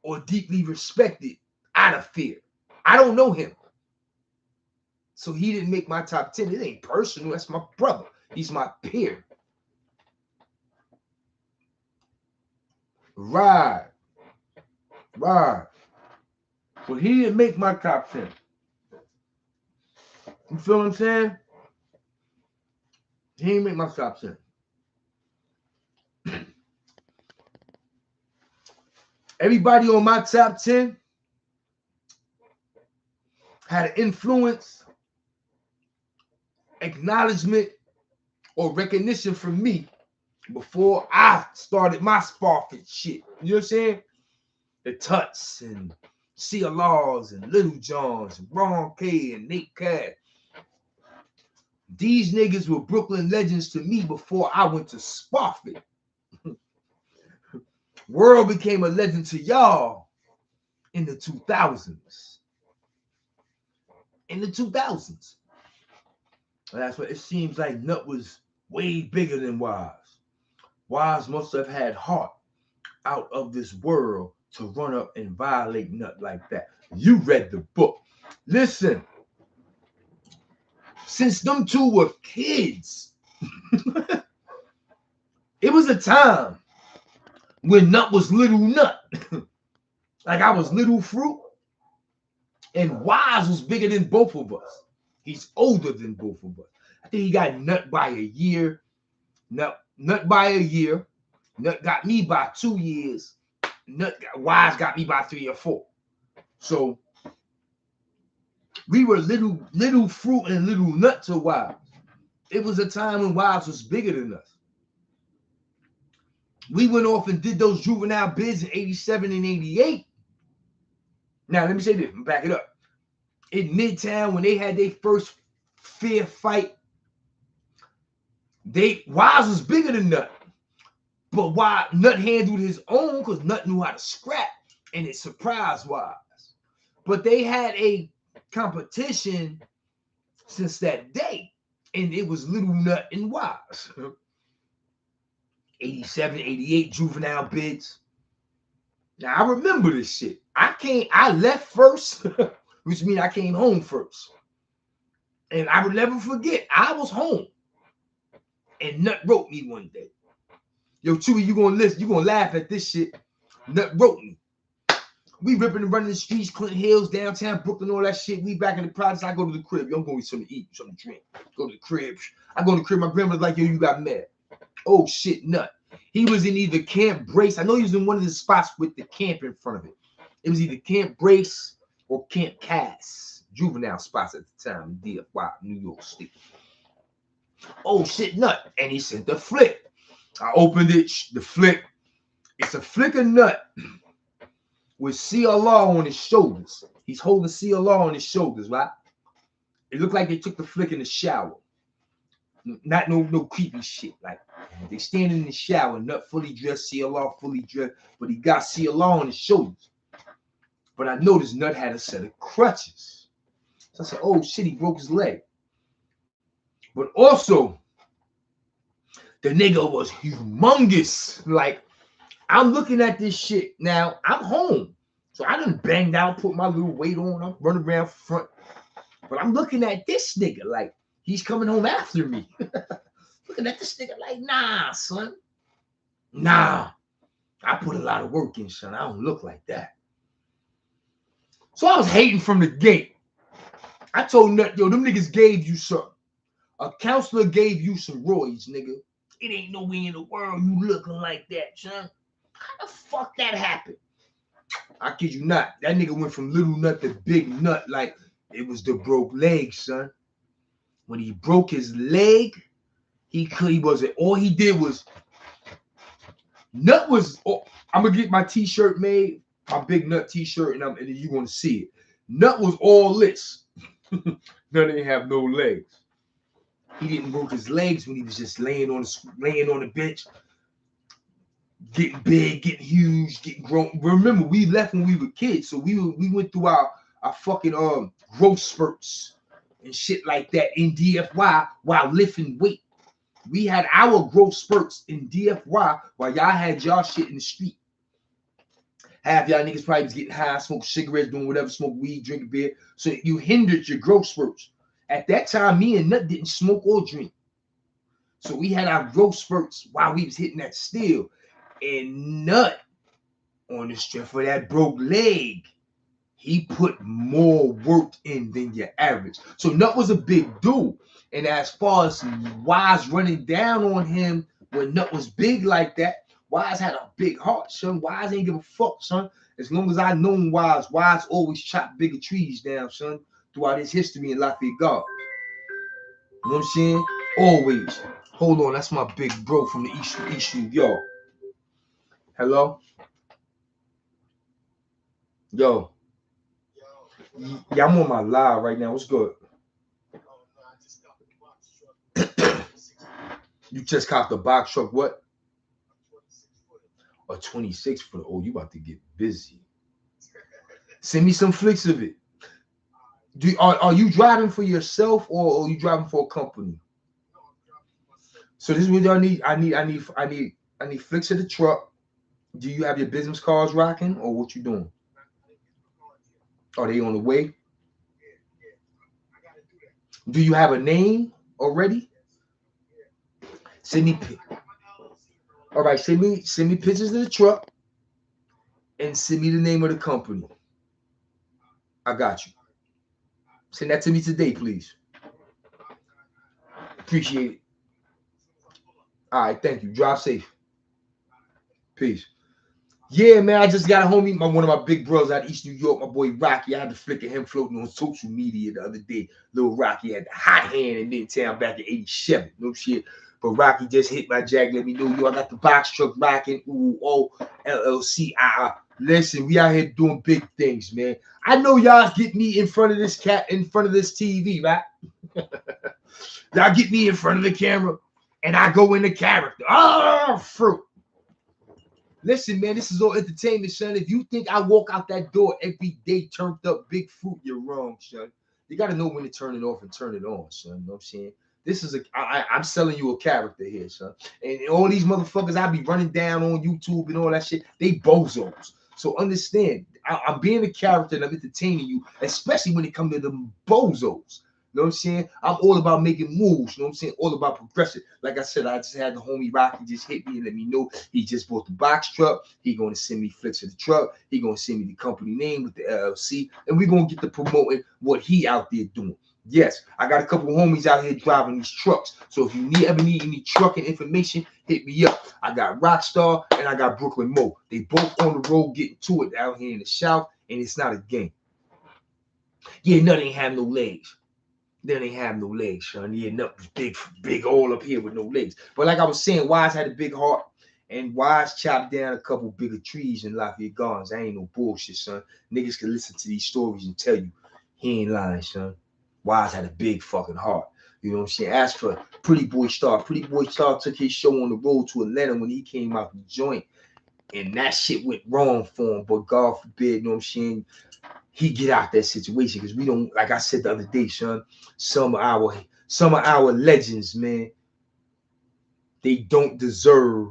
or deeply respected out of fear. I don't know him. So he didn't make my top 10. It ain't personal. That's my brother. He's my peer. Right. Well, he didn't make my top 10. You feel what I'm saying? He didn't make my top 10. Everybody on my top 10 had an influence, acknowledgement, or recognition from me before I started my Sparfit shit. You know what I'm saying? The Tuts and CLRs and Little Johns and Ron K and Nate Cash. These niggas were Brooklyn legends to me before I went to Sparfit. World became a legend to y'all in the 2000s. In the 2000s. And that's what it seems like Nut was way bigger than Wise. Wise must have had heart out of this world to run up and violate Nut like that. You read the book. Listen, since them two were kids, it was a time when Nut was Little Nut. Like I was Little Fruit. And Wise was bigger than both of us. He's older than both of us. I think he got Nut by a year. Nut by a year. Nut got me by 2 years. Wise got me by 3 or 4. So We were little fruit and little nut to Wives. It was a time when Wives was bigger than us. We went off and did those juvenile bids in 87 and 88. Now, let me say this, back it up. In Midtown, when they had their first fair fight, Wives was bigger than Nut. But why Nut handled his own, because Nut knew how to scrap, and it surprised Wives. But they had a competition since that day, and it was Little Nut and Wives. 87, 88 juvenile bids. Now, I remember this shit. I left first, which means I came home first. And I would never forget, I was home. And Nut wrote me one day. Yo, Chewy, you gonna listen, you gonna laugh at this shit. Nut wrote me. We ripping and running the streets, Clinton Hills, downtown Brooklyn, all that shit. We back in the projects. I go to the crib. Yo, I'm going to get something to eat, something to drink. Go to the crib. I go to the crib. My grandmother's like, yo, you got mad. Oh, shit, Nut. He was in either Camp Brace. I know he was in one of the spots with the camp in front of it. It was either Camp Brace or Camp Cass. Juvenile spots at the time, DFY, New York State. Oh, shit, Nut. And he sent the flick. I opened it, the flick. It's a flick of Nut with CLR on his shoulders. He's holding CLR on his shoulders, right? It looked like they took the flick in the shower. Not no creepy shit. Like, they standing in the shower, Nut fully dressed, CLR fully dressed, but he got CLR on his shoulders. But I noticed Nut had a set of crutches. So I said, oh shit, he broke his leg. But also, the nigga was humongous. Like, I'm looking at this shit. Now, I'm home. So I done banged out, put my little weight on. I'm running around front. But I'm looking at this nigga like he's coming home after me. Looking at this nigga like, nah, son. Nah. I put a lot of work in, son. I don't look like that. So I was hating from the gate. I told Nut, yo, them niggas gave you something. A counselor gave you some roids, nigga. It ain't no way in the world you looking like that, son. How the fuck that happened? I kid you not. That nigga went from little nut to big nut like it was the broke leg, son. When he broke his leg, he wasn't. All he did was Nut was. Oh, I'm gonna get my t-shirt made, my big Nut t-shirt, and then you gonna see it. Nut was all this. Nut didn't have no legs. He didn't work his legs when he was just laying on the bench. Getting big, getting huge, getting grown. Remember, we left when we were kids, so we went through our fucking growth spurts and shit like that in DFY while lifting weight. We had our growth spurts in DFY while y'all had y'all shit in the street. Half y'all niggas probably was getting high, smoking cigarettes, doing whatever, smoke weed, drinking beer. So you hindered your growth spurts. At that time, me and Nut didn't smoke or drink. So we had our growth spurts while we was hitting that steel. And Nut, on the strength of that broke leg, he put more work in than your average. So Nut was a big dude. And as far as Wise running down on him when Nut was big like that, Wise had a big heart, son. Wise ain't give a fuck, son. As long as I known Wise always chopped bigger trees down, son, throughout his history in Lafayette Gardens. You know what I'm saying? Always. Hold on, that's my big bro from the East New York. Hello? Yo. Yeah, I'm on my live right now. What's good? You just copped a box truck, what? A 26 footer. Oh, you about to get busy. Send me some flicks of it. Are you driving for yourself or are you driving for a company? So this is what y'all need. I need flicks of the truck. Do you have your business cards rocking or what you doing? Are they on the way? Do you have a name already? Send me. All right, send me pictures of the truck and send me the name of the company. I got you. Send that to me today, please. Appreciate it. All right, thank you. Drive safe. Peace. Yeah, man, I just got a homie, one of my big brothers out of East New York, my boy Rocky. I had the flick of him floating on social media the other day. Little Rocky had the hot hand in Midtown back in 87. No shit. But Rocky just hit my jack, let me know, yo, I got the box truck rocking. Ooh, oh, LLC. Listen, we out here doing big things, man. I know y'all get me in front of this TV, right? Y'all get me in front of the camera and I go into character. Oh, fruit. Listen, man, this is all entertainment, son. If you think I walk out that door every day turned up big fruit, you're wrong, son. You got to know when to turn it off and turn it on, son. You know what I'm saying? This is I'm selling you a character here, son. And all these motherfuckers I be running down on YouTube and all that shit, they bozos. So understand, I'm being a character and I'm entertaining you, especially when it comes to them bozos. You know what I'm saying? I'm all about making moves. You know what I'm saying? All about progression. Like I said, I just had the homie Rocky just hit me and let me know he just bought the box truck. He going to send me flicks of the truck. He going to send me the company name with the LLC. And we going to get to promoting what he out there doing. Yes, I got a couple of homies out here driving these trucks. So if you ever need any trucking information, hit me up. I got Rockstar and I got Brooklyn Mo. They both on the road getting to it out here in the South, and it's not a game. Yeah, nothing ain't have no legs. Then they have no legs, son. Yeah, no, big all up here with no legs. But like I was saying, Wise had a big heart, and Wise chopped down a couple bigger trees in Lafayette Gardens. That ain't no bullshit, son. Niggas can listen to these stories and tell you he ain't lying, son. Wise had a big fucking heart. You know what I'm saying? As for Pretty Boy Star took his show on the road to Atlanta when he came out the joint, and that shit went wrong for him. But God forbid, you know what I'm saying? He get out that situation because we don't, like I said the other day, son. Some of our legends, man, they don't deserve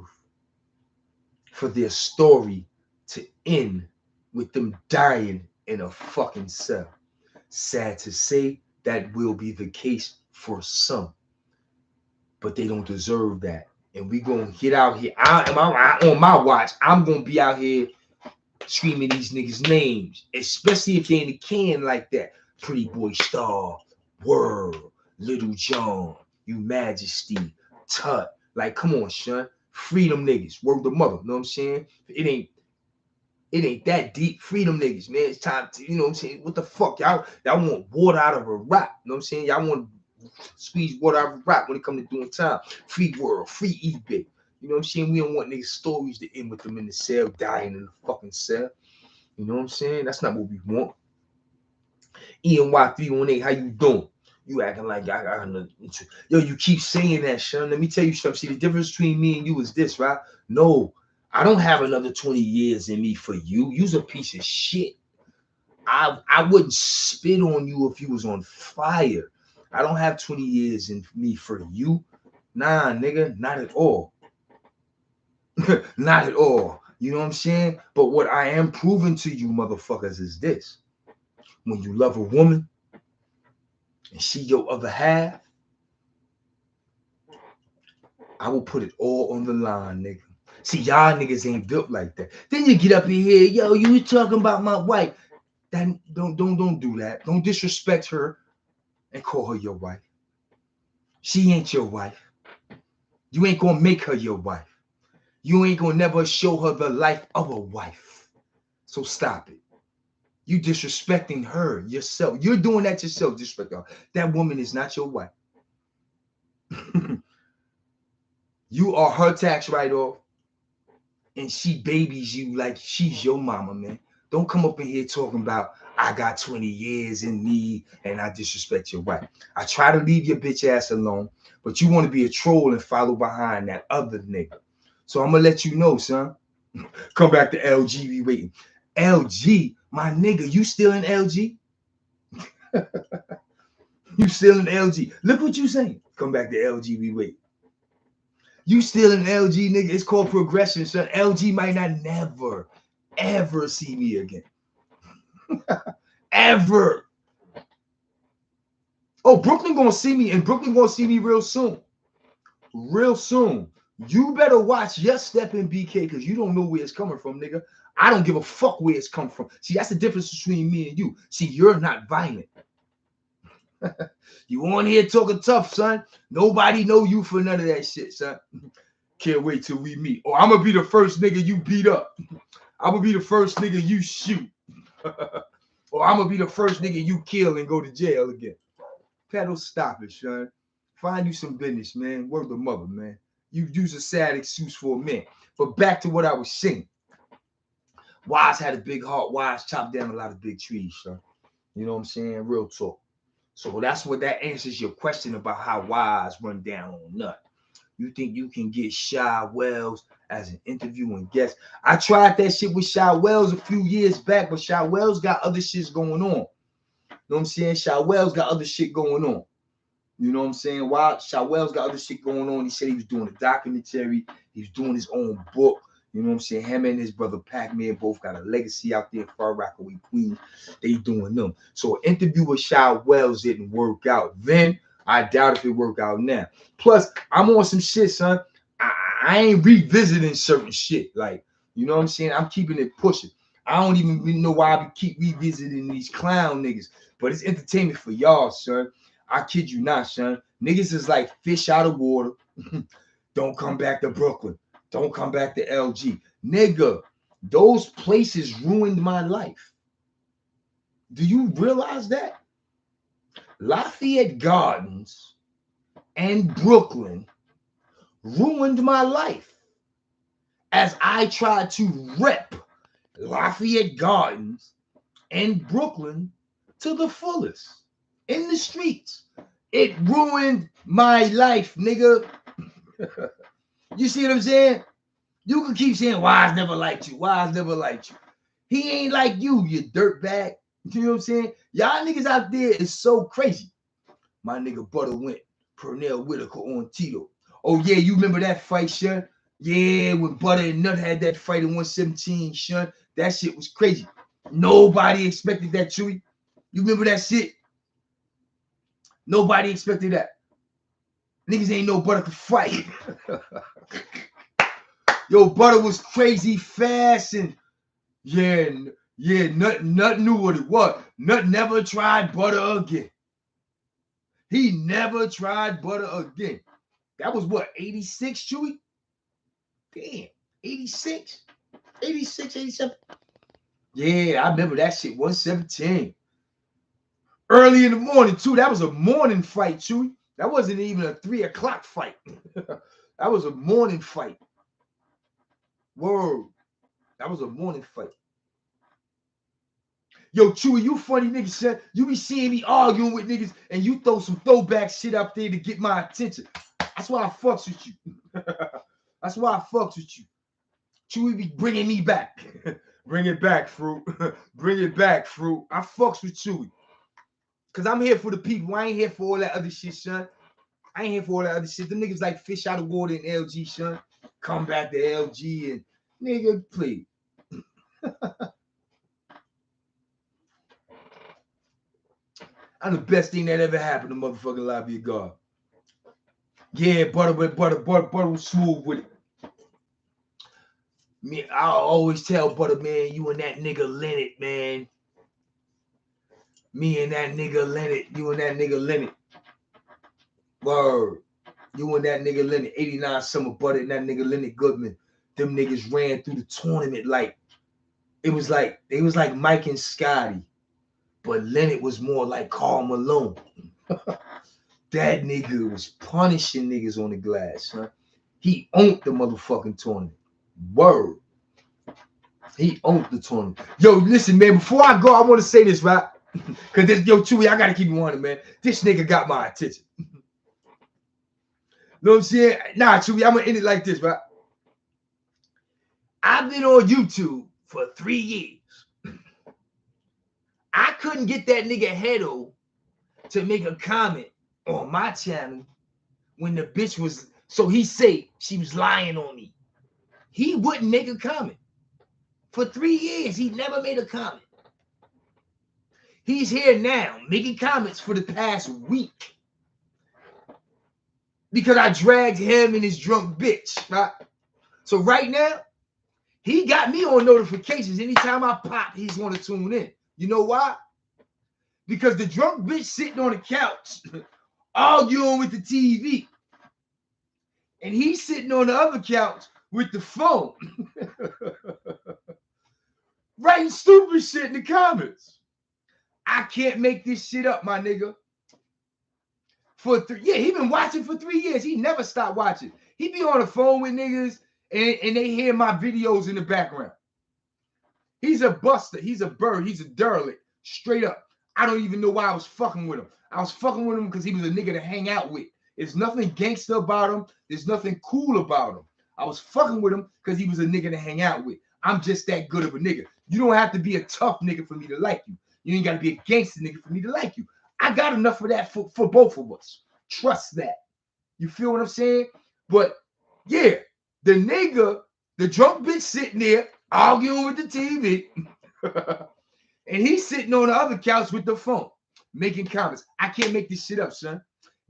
for their story to end with them dying in a fucking cell. Sad to say, that will be the case for some, but they don't deserve that. And we gonna get out here. On my watch, I'm gonna be out here screaming these niggas' names, especially if they in the can like that. Pretty Boy Star, World, Little John, You Majesty, Tut. Like, come on, son. Free them niggas. Word the mother. You know what I'm saying? It ain't that deep. Free them niggas, man. It's time to, you know what I'm saying? What the fuck? Y'all want water out of a rock. You know what I'm saying? Y'all want to squeeze water out of a rock when it comes to doing time. Free World, free eBay. You know what I'm saying? We don't want niggas' stories to end with them in the cell, dying in the fucking cell. You know what I'm saying? That's not what we want. ENY318, how you doing? You acting like I got another. Yo, you keep saying that, Sean. Let me tell you something. See, the difference between me and you is this, right? No, I don't have another 20 years in me for you. You's a piece of shit. I wouldn't spit on you if you was on fire. I don't have 20 years in me for you. Nah, nigga, not at all. Not at all. You know what I'm saying? But what I am proving to you motherfuckers is this. When you love a woman and she your other half, I will put it all on the line, nigga. See, y'all niggas ain't built like that. Then you get up in here, yo, you was talking about my wife. Then don't do that. Don't disrespect her and call her your wife. She ain't your wife. You ain't gonna make her your wife. You ain't gonna never show her the life of a wife. So stop it. You disrespecting her yourself. You're doing that yourself. Disrespect her. That woman is not your wife. You are her tax write-off, and she babies you like she's your mama, man. Don't come up in here talking about I got 20 years in me and I disrespect your wife. I try to leave your bitch ass alone, but you want to be a troll and follow behind that other nigga. So I'm gonna let you know, son. Come back to LG, we waiting. LG, my nigga, you still in LG? You still in LG? Look what you saying. Come back to LG, we wait. You still in LG, nigga? It's called progression, son. LG might not never, ever see me again. Ever. Oh, Brooklyn gonna see me, and Brooklyn gonna see me real soon. Real soon. You better watch your step in BK because you don't know where it's coming from, nigga. I don't give a fuck where it's come from. See, that's the difference between me and you. See, you're not violent. You on here talking tough, son. Nobody know you for none of that shit, son. Can't wait till we meet. Or I'm gonna be the first nigga you beat up. I'm gonna be the first nigga you shoot. Or I'm gonna be the first nigga you kill and go to jail again. Pedal, stop it, son. Find you some business, man. Word the mother, man. You use a sad excuse for a man. But back to what I was saying. Wise had a big heart. Wise chopped down a lot of big trees, son. You know what I'm saying? Real talk. So that's what that answers your question about how Wise run down on Nut. You think you can get Shy Wells as an interviewing guest? I tried that shit with Shy Wells a few years back, but Shy Wells got other shit going on. You know what I'm saying? Shy Wells got other shit going on. You know what I'm saying? Why Shy Wells got other shit going on. He said he was doing a documentary. He was doing his own book. You know what I'm saying? Him and his brother Pac-Man both got a legacy out there in Far Rockaway, Queens. They doing them. So an interview with Shy Wells didn't work out then. I doubt if it work out now. Plus, I'm on some shit, son. I ain't revisiting certain shit. Like, you know what I'm saying? I'm keeping it pushing. I don't even know why I keep revisiting these clown niggas. But it's entertainment for y'all, son. I kid you not, son. Niggas is like fish out of water. Don't come back to Brooklyn. Don't come back to LG. Nigga, those places ruined my life. Do you realize that? Lafayette Gardens and Brooklyn ruined my life as I tried to rep Lafayette Gardens and Brooklyn to the fullest in the streets. It ruined my life, nigga. You see what I'm saying? You can keep saying Wise never liked you. Wise never liked you. He ain't like you dirtbag. You know what I'm saying? Y'all niggas out there is so crazy. My nigga Butter went Pernell Whitaker on Tito. Oh, yeah, you remember that fight, Shun? Yeah, when Butter and Nut had that fight in 117, Shun. That shit was crazy. Nobody expected that, Chewy. You remember that shit? Nobody expected that. Niggas ain't no Butter could fight. Yo, Butter was crazy fast and Nut knew what it was. Nut never tried Butter again. He never tried Butter again. That was what, 86, Chewy? Damn, 86, 86, 87. Yeah, I remember that shit, 117. Early in the morning, too. That was a morning fight, Chewy. That wasn't even a 3 o'clock fight. That was a morning fight. Word. That was a morning fight. Yo, Chewy, you funny nigga, shit. You be seeing me arguing with niggas and you throw some throwback shit up there to get my attention. That's why I fucks with you. That's why I fucks with you. Chewy be bringing me back. Bring it back, Fruit. Bring it back, Fruit. I fucks with Chewy. Because I'm here for the people. I ain't here for all that other shit, son. I ain't here for all that other shit. Them niggas like fish out of water in LG, son. Come back to LG and nigga, please. I'm the best thing that ever happened to motherfucking Lafayette God. Yeah, Butter was smooth with it. Me, I always tell Butter, man, you and that nigga Leonard, man. Me and that nigga Leonard, you and that nigga Leonard. Word. You and that nigga Leonard, 89 Summer Butter and that nigga Leonard Goodman. Them niggas ran through the tournament like it was like Mike and Scotty. But Leonard was more like Karl Malone. That nigga was punishing niggas on the glass, huh? He owned the motherfucking tournament. Word. He owned the tournament. Yo, listen, man, before I go, I want to say this, right? Because this, yo, Chewy, I got to keep you on it, man. This nigga got my attention. You know what I'm saying? Nah, Chewy, I'm going to end it like this, right? I've been on YouTube for 3 years. I couldn't get that nigga Hedo to make a comment on my channel when the bitch was, so he say she was lying on me. He wouldn't make a comment. For 3 years, he never made a comment. He's here now making comments for the past week because I dragged him and his drunk bitch, right? So right now, he got me on notifications. Anytime I pop, he's going to tune in. You know why? Because the drunk bitch sitting on the couch arguing with the TV. And he's sitting on the other couch with the phone. writing stupid shit in the comments. I can't make this shit up, my nigga. He been watching for 3 years. He never stopped watching. He be on the phone with niggas and they hear my videos in the background. He's a buster. He's a bird. He's a derelict. Straight up. I don't even know why I was fucking with him. I was fucking with him because he was a nigga to hang out with. There's nothing gangster about him. There's nothing cool about him. I was fucking with him because he was a nigga to hang out with. I'm just that good of a nigga. You don't have to be a tough nigga for me to like you. You ain't got to be a gangster nigga for me to like you. I got enough of that for both of us. Trust that. You feel what I'm saying? But yeah, the nigga, the drunk bitch sitting there arguing with the TV, and he's sitting on the other couch with the phone, making comments. I can't make this shit up, son.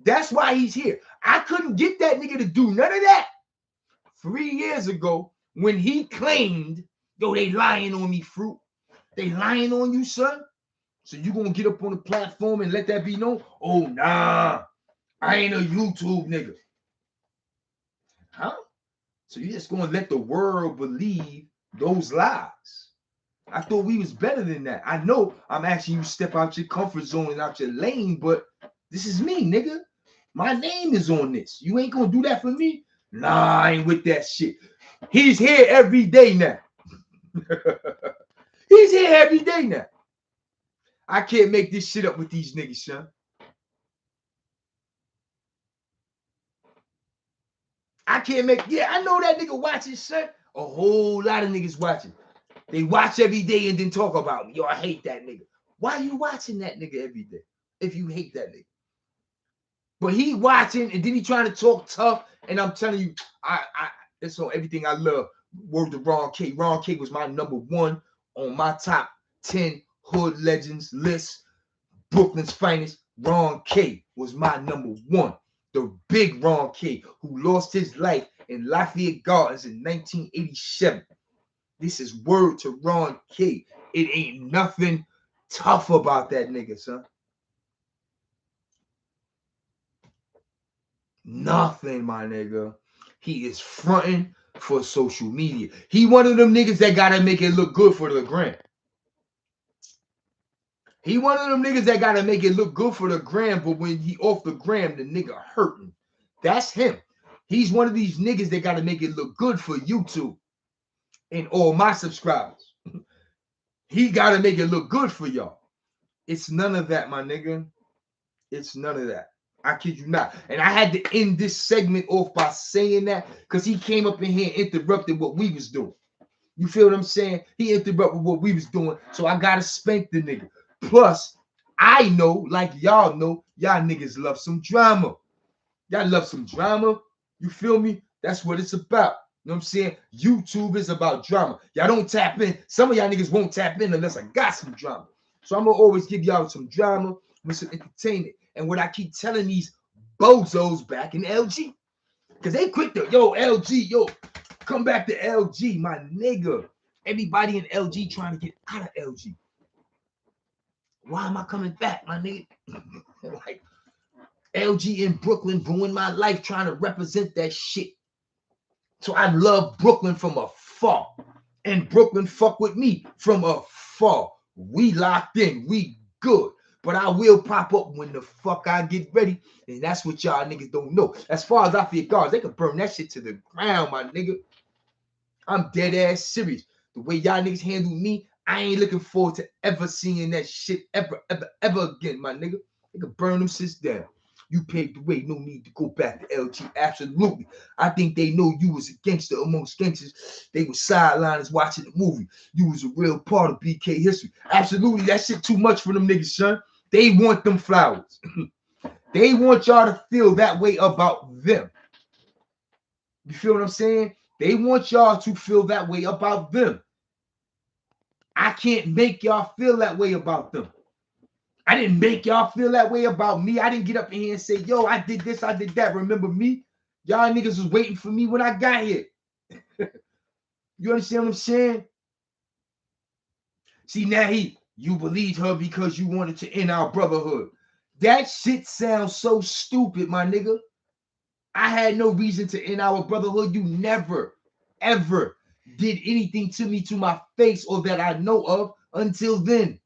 That's why he's here. I couldn't get that nigga to do none of that 3 years ago when he claimed, yo, they lying on me, Fruit. They lying on you, son? So you gonna get up on the platform and let that be known? Oh, nah, I ain't a YouTube nigga. Huh? So you just gonna let the world believe those lies? I thought we was better than that. I know I'm asking you to step out your comfort zone and out your lane, but this is me, nigga. My name is on this. You ain't gonna do that for me? Nah, I ain't with that shit. He's here every day now. He's here every day now. I can't make this shit up with these niggas, son. I can't make, I know that nigga watching, son. A whole lot of niggas watching. They watch every day and then talk about me. Yo, I hate that nigga. Why are you watching that nigga every day if you hate that nigga? But he watching and then he trying to talk tough. And I'm telling you, it's on everything I love. Word to Ron K. Ron K was my #1 on my top 10 hood legends list. Brooklyn's finest. Ron K was my #1. The big Ron K, who lost his life in Lafayette Gardens in 1987. This is word to Ron K. It ain't nothing tough about that nigga, son. Nothing, my nigga. He is fronting for social media. He one of them niggas that gotta make it look good for the gram. He one of them niggas that gotta make it look good for the gram, but when he off the gram, the nigga hurting. That's him. He's one of these niggas that gotta make it look good for YouTube and all my subscribers. He gotta make it look good for y'all. It's none of that, my nigga. It's none of that. I kid you not. And I had to end this segment off by saying that because he came up in here and interrupted what we was doing. You feel what I'm saying? He interrupted what we was doing, so I gotta spank the nigga. Plus, I know, like y'all know, y'all niggas love some drama. Y'all love some drama. You feel me? That's what it's about. You know what I'm saying? YouTube is about drama. Y'all don't tap in. Some of y'all niggas won't tap in unless I got some drama. So I'm gonna always give y'all some drama with some entertainment. And what I keep telling these bozos back in LG, because they quick to, yo, LG, yo, come back to LG, my nigga. Everybody in LG trying to get out of LG. Why am I coming back, my nigga? Like, LG in Brooklyn ruined my life trying to represent that shit. So I love Brooklyn from afar. And Brooklyn fuck with me from afar. We locked in. We good. But I will pop up when the fuck I get ready. And that's what y'all niggas don't know. As far as Lafayette Gardens, they can burn that shit to the ground, my nigga. I'm dead ass serious. The way y'all niggas handle me, I ain't looking forward to ever seeing that shit ever again, my nigga. They can burn them shits down. You paved the way, no need to go back to LG. Absolutely. I think they know you was a gangster amongst gangsters. They were sideliners watching the movie. You was a real part of BK history. Absolutely. That shit too much for them niggas, son. They want them flowers. They want y'all to feel that way about them. You feel what I'm saying? They want y'all to feel that way about them. I can't make y'all feel that way about them. I didn't make y'all feel that way about me. I didn't get up in here and say, yo, I did this, I did that. Remember me? Y'all niggas was waiting for me when I got here. You understand what I'm saying? See, now you believed her because you wanted to end our brotherhood. That shit sounds so stupid, my nigga. I had no reason to end our brotherhood. You never, ever did anything to me to my face or that I know of until then.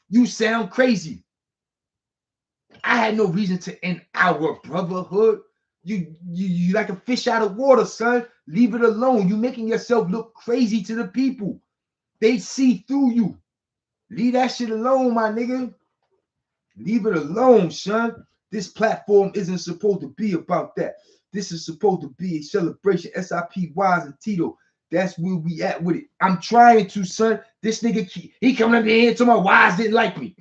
You sound crazy. I had no reason to end our brotherhood. You like a fish out of water, son. Leave it alone. You making yourself look crazy to the people. They see through you. Leave that shit alone, my nigga. Leave it alone, son. This platform isn't supposed to be about that. This is supposed to be a celebration. SIP, Wise, and Tito. That's where we at with it. I'm trying to, son. This nigga, he coming up here and talking about Wise didn't like me.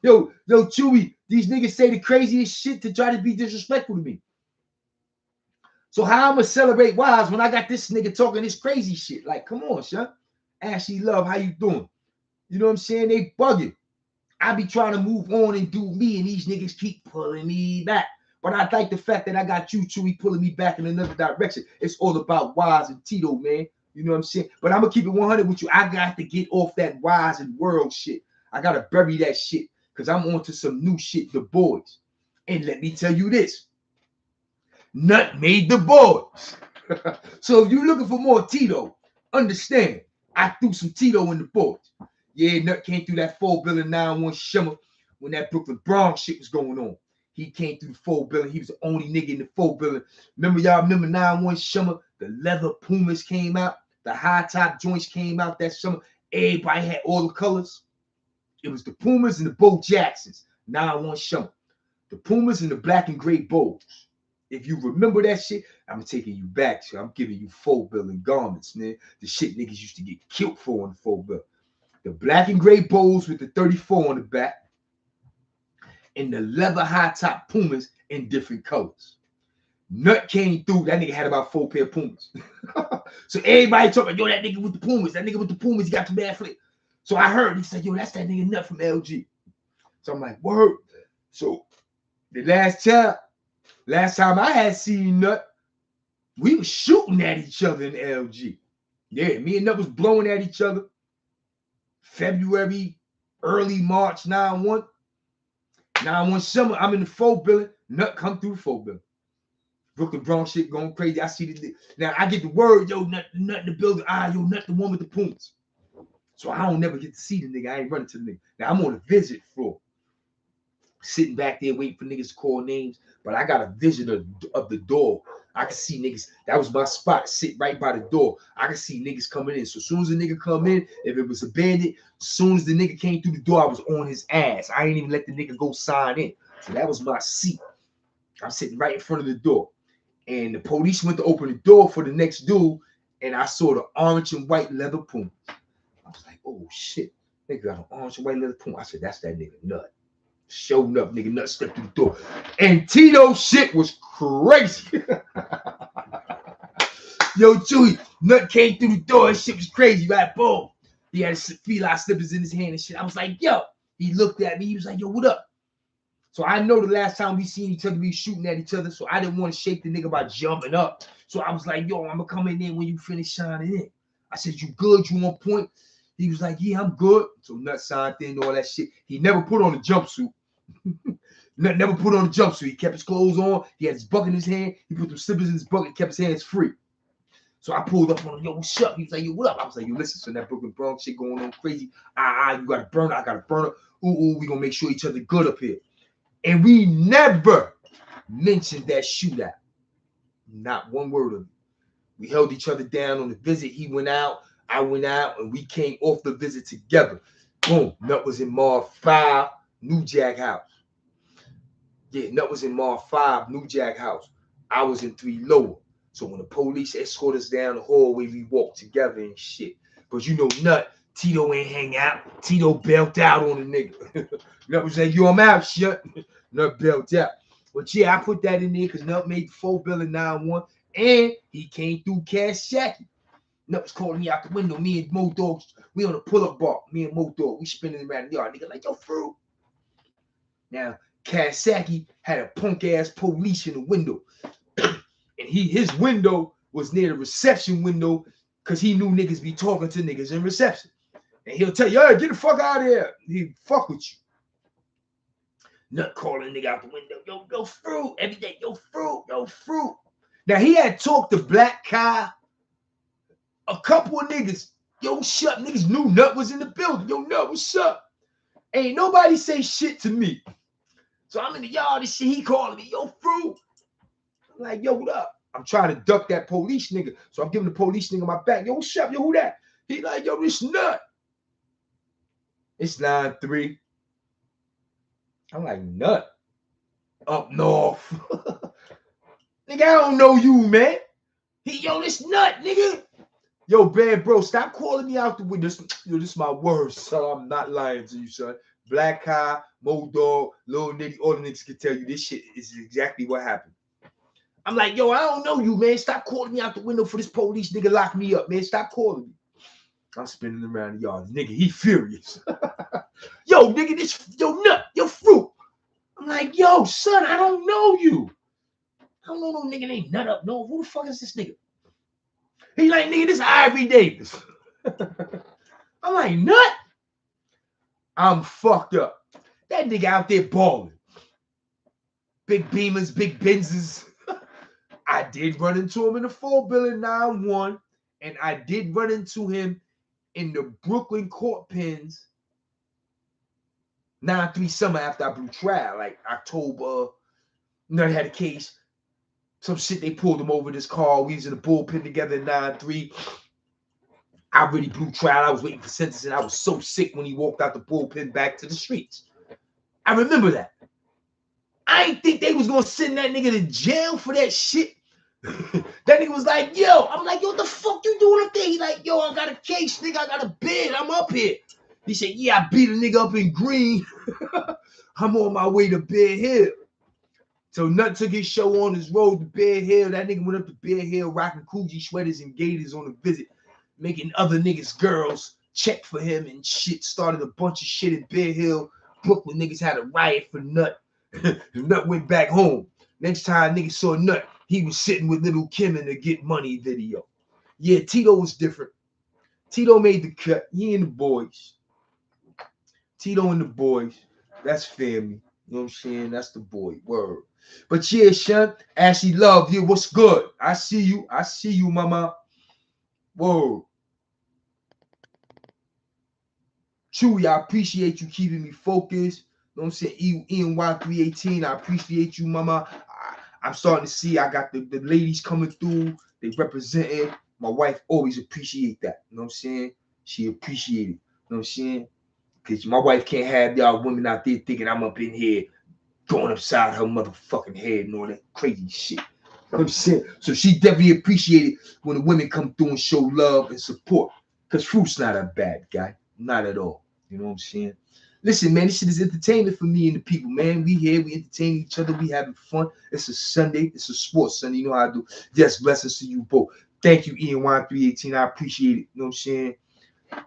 Yo, Chewy, these niggas say the craziest shit to try to be disrespectful to me. So how I'm gonna celebrate Wise when I got this nigga talking this crazy shit? Like, come on, son. Ashley Love, how you doing? You know what I'm saying? They bugging. I be trying to move on and do me, and these niggas keep pulling me back. But I like the fact that I got you, Chewy, pulling me back in another direction. It's all about Wise and Tito, man. You know what I'm saying? But I'm gonna keep it 100 with you. I got to get off that Wise and World shit. I gotta bury that shit because I'm on to some new shit, the boys. And let me tell you this. Nut made the boys. So if you're looking for more Tito, understand, I threw some Tito in the boys. Yeah, Nut came through that 4 billion 9-1 shimmer when that Brooklyn BRUNCH shit was going on. He came through the 4 billion. He was the only nigga in the 4 billion. Remember 9-1 shimmer? The leather Pumas came out. The high top joints came out that summer. Everybody had all the colors. It was the Pumas and the Bo Jacksons. 9-1 shimmer. The Pumas and the black and gray Bows. If you remember that shit, I'm taking you back. So I'm giving you 4 billion garments, man. The shit niggas used to get killed for in the 4 billion. The black and gray Bows with the 34 on the back, and the leather high top Pumas in different colors. Nut came through. That nigga had about 4 pair of Pumas. So everybody talking, yo, that nigga with the Pumas. That nigga with the Pumas, he got the bad flick. So I heard, he said, yo, that's that nigga Nut from LG. So I'm like, word. So the last time I had seen Nut, we was shooting at each other in LG. Yeah, me and Nut was blowing at each other. February, early March, 9-1. 9-1 summer, I'm in the 4 billion. Nut come through the 4 billion. Brooklyn BRUNCH shit going crazy. I see the now I get the word, yo, Nut in the building. Yo, Nut the one with the Pumas. So I don't never get to see the nigga. I ain't running to the nigga. Now I'm on a visit floor. Sitting back there waiting for niggas to call names. But I got a vision of the door. I can see niggas. That was my spot. Sit right by the door. I can see niggas coming in. So as soon as the nigga come in, if it was a bandit, as soon as the nigga came through the door, I was on his ass. I ain't even let the nigga go sign in. So that was my seat. I'm sitting right in front of the door. And the police went to open the door for the next dude. And I saw the orange and white leather Puma. I was like, oh shit. Nigga got an orange and white leather Puma. I said, that's that nigga Nut. Showing up, nigga Nut stepped through the door. And Tito shit was crazy. Yo, Chewy, Nut came through the door. His shit was crazy, right? Boom. He had his feline slippers in his hand and shit. I was like, yo. He looked at me. He was like, yo, what up? So I know the last time we seen each other, we shooting at each other. So I didn't want to shake the nigga by jumping up. So I was like, yo, I'm going to come in there when you finish shining in. I said, you good? You on point? He was like, yeah, I'm good. So Nut signed in, all that shit. He never put on a jumpsuit. Nut never put on a jumpsuit. He kept his clothes on. He had his bucket in his hand. He put the slippers in his bucket, kept his hands free. So I pulled up on him, yo, what's up? He was like, yo, what up? I was like, yo, listen, so that Brooklyn BRUNCH shit going on crazy. You got a burner, I got a burner. Ooh, we gonna make sure each other good up here. And we never mentioned that shootout. Not one word of it. We held each other down on the visit. He went out, I went out, and we came off the visit together. Boom, Nut was in Mar 5, New Jack House. Yeah, Nut was in Mar 5, New Jack House. I was in 3 Lower. So when the police escort us down the hallway, we walked together and shit. But you know, Nut, Tito ain't hang out. Tito bailed out on the nigga. Nut was like, yo, I'm out, shit. Nut bailed out. But yeah, I put that in there because Nut made the 4 billion 9-1. And he came through Cash Shacky. Nut was calling me out the window. Me and Mo Dog, we on a pull-up bar. Me and Mo Dog, we spinning around the yard. Nigga like, yo, fruit. Now, Kasaki had a punk-ass police in the window. And his window was near the reception window because he knew niggas be talking to niggas in reception. And he'll tell you, hey, get the fuck out of here. He fuck with you. Nut calling nigga out the window. Yo, fruit. Every day, yo, fruit. Now, he had talked to Black Kai, a couple of niggas. Yo, shut, niggas knew Nut was in the building. Yo, Nut, what's up? Ain't nobody say shit to me. So I'm in the yard and shit. He calling me, yo, Fruit. I'm like, yo, what up? I'm trying to duck that police nigga. So I'm giving the police nigga my back. Yo, what's up? Yo, who that? He like, yo, this Nut. It's 9-3. I'm like, Nut. Up north. Nigga, I don't know you, man. Yo, this Nut, nigga. Yo, bad bro, stop calling me out the window. Yo, this is my word, son. I'm not lying to you, son. Black Kai, Mo Dog, Lil Nitty, all the niggas can tell you this shit is exactly what happened. I'm like, yo, I don't know you, man. Stop calling me out the window for this police nigga lock me up, man. Stop calling me. I'm spinning around the yard. Nigga, he furious. Yo, nigga, yo, Nut, yo, Fruit. I'm like, yo, son, I don't know you. I don't know no nigga named Nut up. No, who the fuck is this nigga? He like, nigga, this Ivory Davis. I'm like, Nut? I'm fucked up. That nigga out there balling. Big Beamers, big Benzes. I did run into him in the 4-building 9-1, and I did run into him in the Brooklyn court pens 9-3 summer after I blew trial, like October. Nut had a case. Some shit, they pulled him over this car. We was in the bullpen together in 9-3. I really blew trial. I was waiting for sentencing. I was so sick when he walked out the bullpen back to the streets. I remember that. I didn't think they was going to send that nigga to jail for that shit. That nigga was like, yo. I'm like, yo, what the fuck you doing up there? He like, yo, I got a case, nigga. I got a bid. I'm up here. He said, yeah, I beat a nigga up in Green. I'm on my way to Bear Hill. So Nut took his show on his road to Bear Hill. That nigga went up to Bear Hill rocking Coogee sweaters and gators on a visit, making other niggas' girls check for him and shit. Started a bunch of shit in Bear Hill. Brooklyn niggas had a riot for Nut. Nut went back home. Next time niggas saw Nut, he was sitting with Little Kim in the Get Money video. Yeah, Tito was different. Tito made the cut. He and the boys. Tito and the boys. That's family. You know what I'm saying? That's the boy. Word. But yeah, Sean, Ashley Love, yeah, what's good? I see you. I see you, mama. Whoa. Chewy, I appreciate you keeping me focused. You know what I'm saying? ENY318, I appreciate you, mama. I'm starting to see I got the ladies coming through. They representing. My wife always appreciate that. You know what I'm saying? She appreciate it. You know what I'm saying? Because my wife can't have y'all women out there thinking I'm up in here going upside her motherfucking head and all that crazy shit. You know what I'm saying? So she definitely appreciated when the women come through and show love and support. Because Fruit's not a bad guy. Not at all. You know what I'm saying? Listen, man, this shit is entertainment for me and the people, man. We here, we entertain each other, we having fun. It's a Sunday, it's a sports Sunday. You know how I do. Yes, blessings to you both. Thank you, ENY318. I appreciate it. You know what I'm saying?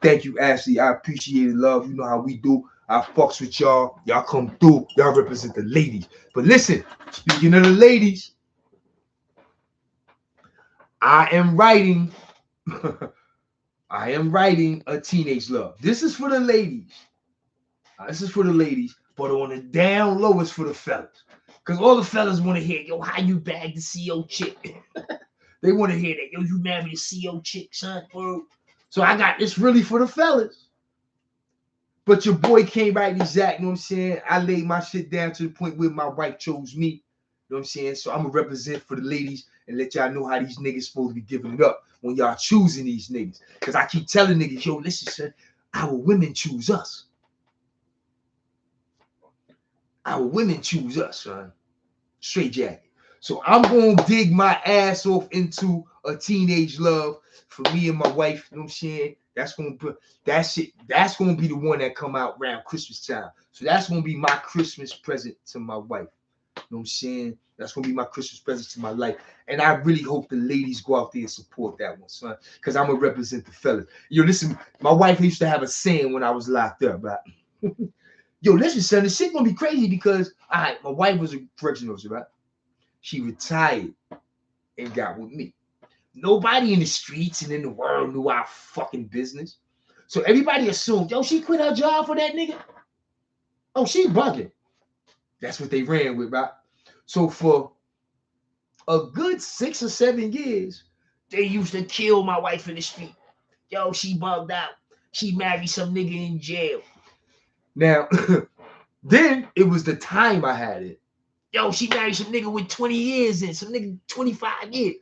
Thank you, Ashley. I appreciate it, love. You know how we do. I fucks with y'all. Y'all come through. Y'all represent the ladies. But listen, speaking of the ladies, I am writing a teenage love. This is for the ladies. This is for the ladies, but on the down low is for the fellas. Because all the fellas want to hear, yo, how you bag the CO chick? They want to hear that, yo, you married a CO chick, son, bro. So I got this really for the fellas. But your boy came right exact, you know what I'm saying? I laid my shit down to the point where my wife chose me. You know what I'm saying? So I'm going to represent for the ladies and let y'all know how these niggas supposed to be giving it up when y'all choosing these niggas. Because I keep telling niggas, yo, listen, son, our women choose us. Our women choose us, son. Straight jacket. So I'm going to dig my ass off into a teenage love for me and my wife. You know what I'm saying? That's going to put that shit. That's going to be the one that come out around Christmas time. So that's going to be my Christmas present to my wife. You know what I'm saying? That's going to be my Christmas present to my life. And I really hope the ladies go out there and support that one, son. Because I'm going to represent the fellas. Yo, listen, my wife used to have a saying when I was locked up, right? Yo, listen, son, this shit gonna be crazy because, all right, my wife was a correctional officer, right? She retired and got with me. Nobody in the streets and in the world knew our fucking business. So everybody assumed, yo, she quit her job for that nigga. Oh, she bugging. That's what they ran with, right? So for a good 6 or 7 years, they used to kill my wife in the street. Yo, she bugged out. She married some nigga in jail. Now, then it was the time I had it. Yo, she married some nigga with 20 years in, some nigga 25 years.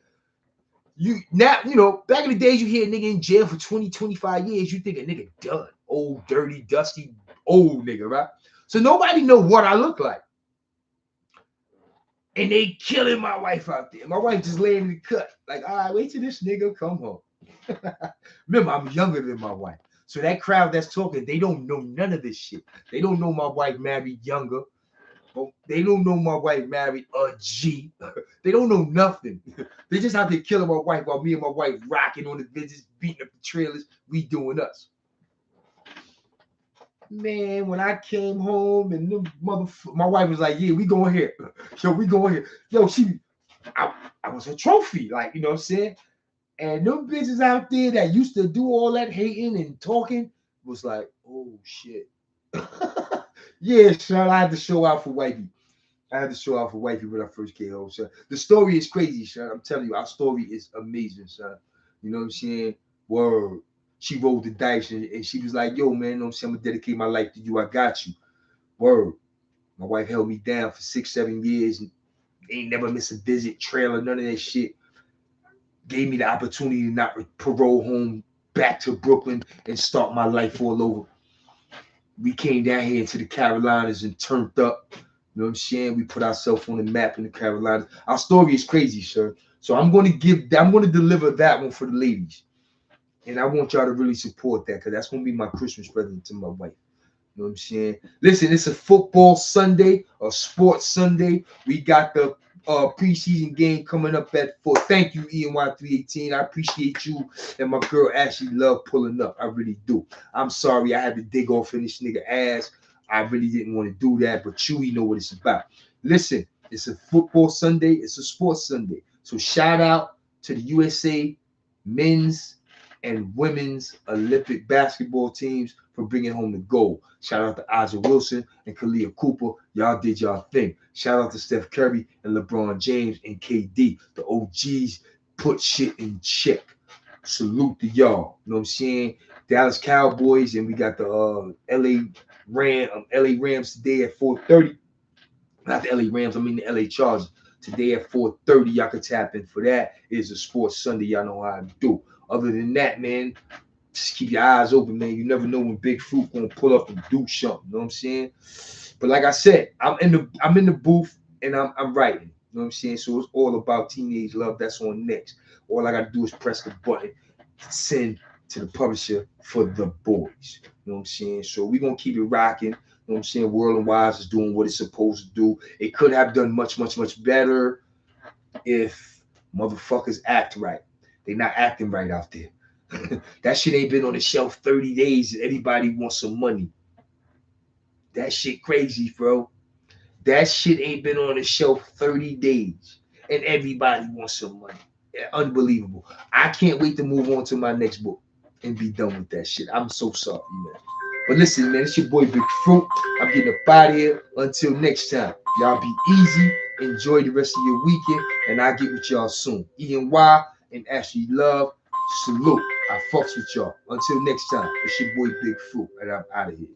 Back in the days, you hear a nigga in jail for 20, 25 years, you think a nigga done. Old, dirty, dusty, old nigga, right? So nobody know what I look like. And they killing my wife out there. My wife just laying in the cut. Like, all right, wait till this nigga come home. Remember, I'm younger than my wife. So that crowd that's talking, they don't know none of this shit. They don't know my wife married younger. They don't know my wife married a G. They don't know nothing. They just out there killing my wife while me and my wife rocking on the visits, beating up the trailers. We doing us. Man, when I came home and my wife was like, yeah, we going here. Yo, we going here. Yo, I was a trophy. Like, you know what I'm saying? And them bitches out there that used to do all that hating and talking was like, oh, shit. Yeah, son, I had to show out for wifey. I had to show out for wifey when I first came home, son. The story is crazy, son. I'm telling you, our story is amazing, son. You know what I'm saying? Word. She rolled the dice and she was like, yo, man, you know what I'm saying? I'm going to dedicate my life to you. I got you. Word. My wife held me down for 6, 7 years. Ain't never miss a visit, trailer, none of that shit. Gave me the opportunity to not parole home back to Brooklyn and start my life all over. We came down here into the Carolinas and turned up. You know what I'm saying? We put ourselves on the map in the Carolinas. Our story is crazy, sir. So I'm going to deliver that one for the ladies. And I want y'all to really support that because that's going to be my Christmas present to my wife. You know what I'm saying? Listen, it's a football Sunday, a sports Sunday. We got the preseason game coming up at 4. Thank you, ENY318. I appreciate you and my girl Ashley love pulling up. I really do. I'm sorry I had to dig off in this nigga ass. I really didn't want to do that, but Chewy know what it's about. Listen, it's a football Sunday. It's a sports Sunday. So shout out to the USA men's and women's Olympic basketball teams for bringing home the gold. Shout out to Aja Wilson and Kalia Cooper. Y'all did y'all thing. Shout out to Steph Curry and LeBron James and KD. The OGs put shit in check. Salute to y'all. You know what I'm saying? Dallas Cowboys and we got the LA Rams today at 4:30. Not the LA Rams, I mean the LA Chargers. Today at 4:30, y'all can tap in for that. It is a sports Sunday. Y'all know how I do. Other than that, man, just keep your eyes open, man. You never know when Big Fruit gonna pull up and do something. You know what I'm saying? But like I said, I'm in the booth and I'm writing. You know what I'm saying? So it's all about teenage love. That's on next. All I gotta do is press the button, send to the publisher for the boys. You know what I'm saying? So we're gonna keep it rocking. You know what I'm saying? World and Wise is doing what it's supposed to do. It could have done much, much, much better if motherfuckers act right. They not acting right out there. That shit ain't been on the shelf 30 days. Anybody wants some money. That shit crazy, bro. That shit ain't been on the shelf 30 days. And everybody wants some money. Yeah, unbelievable. I can't wait to move on to my next book and be done with that shit. I'm so sorry, man. But listen, man, it's your boy Big Fruit. I'm getting up out of here. Until next time, y'all be easy. Enjoy the rest of your weekend. And I'll get with y'all soon. ENY and Ashley Love. Salute. I fucks with y'all. Until next time, it's your boy Big Fruit, and I'm out of here.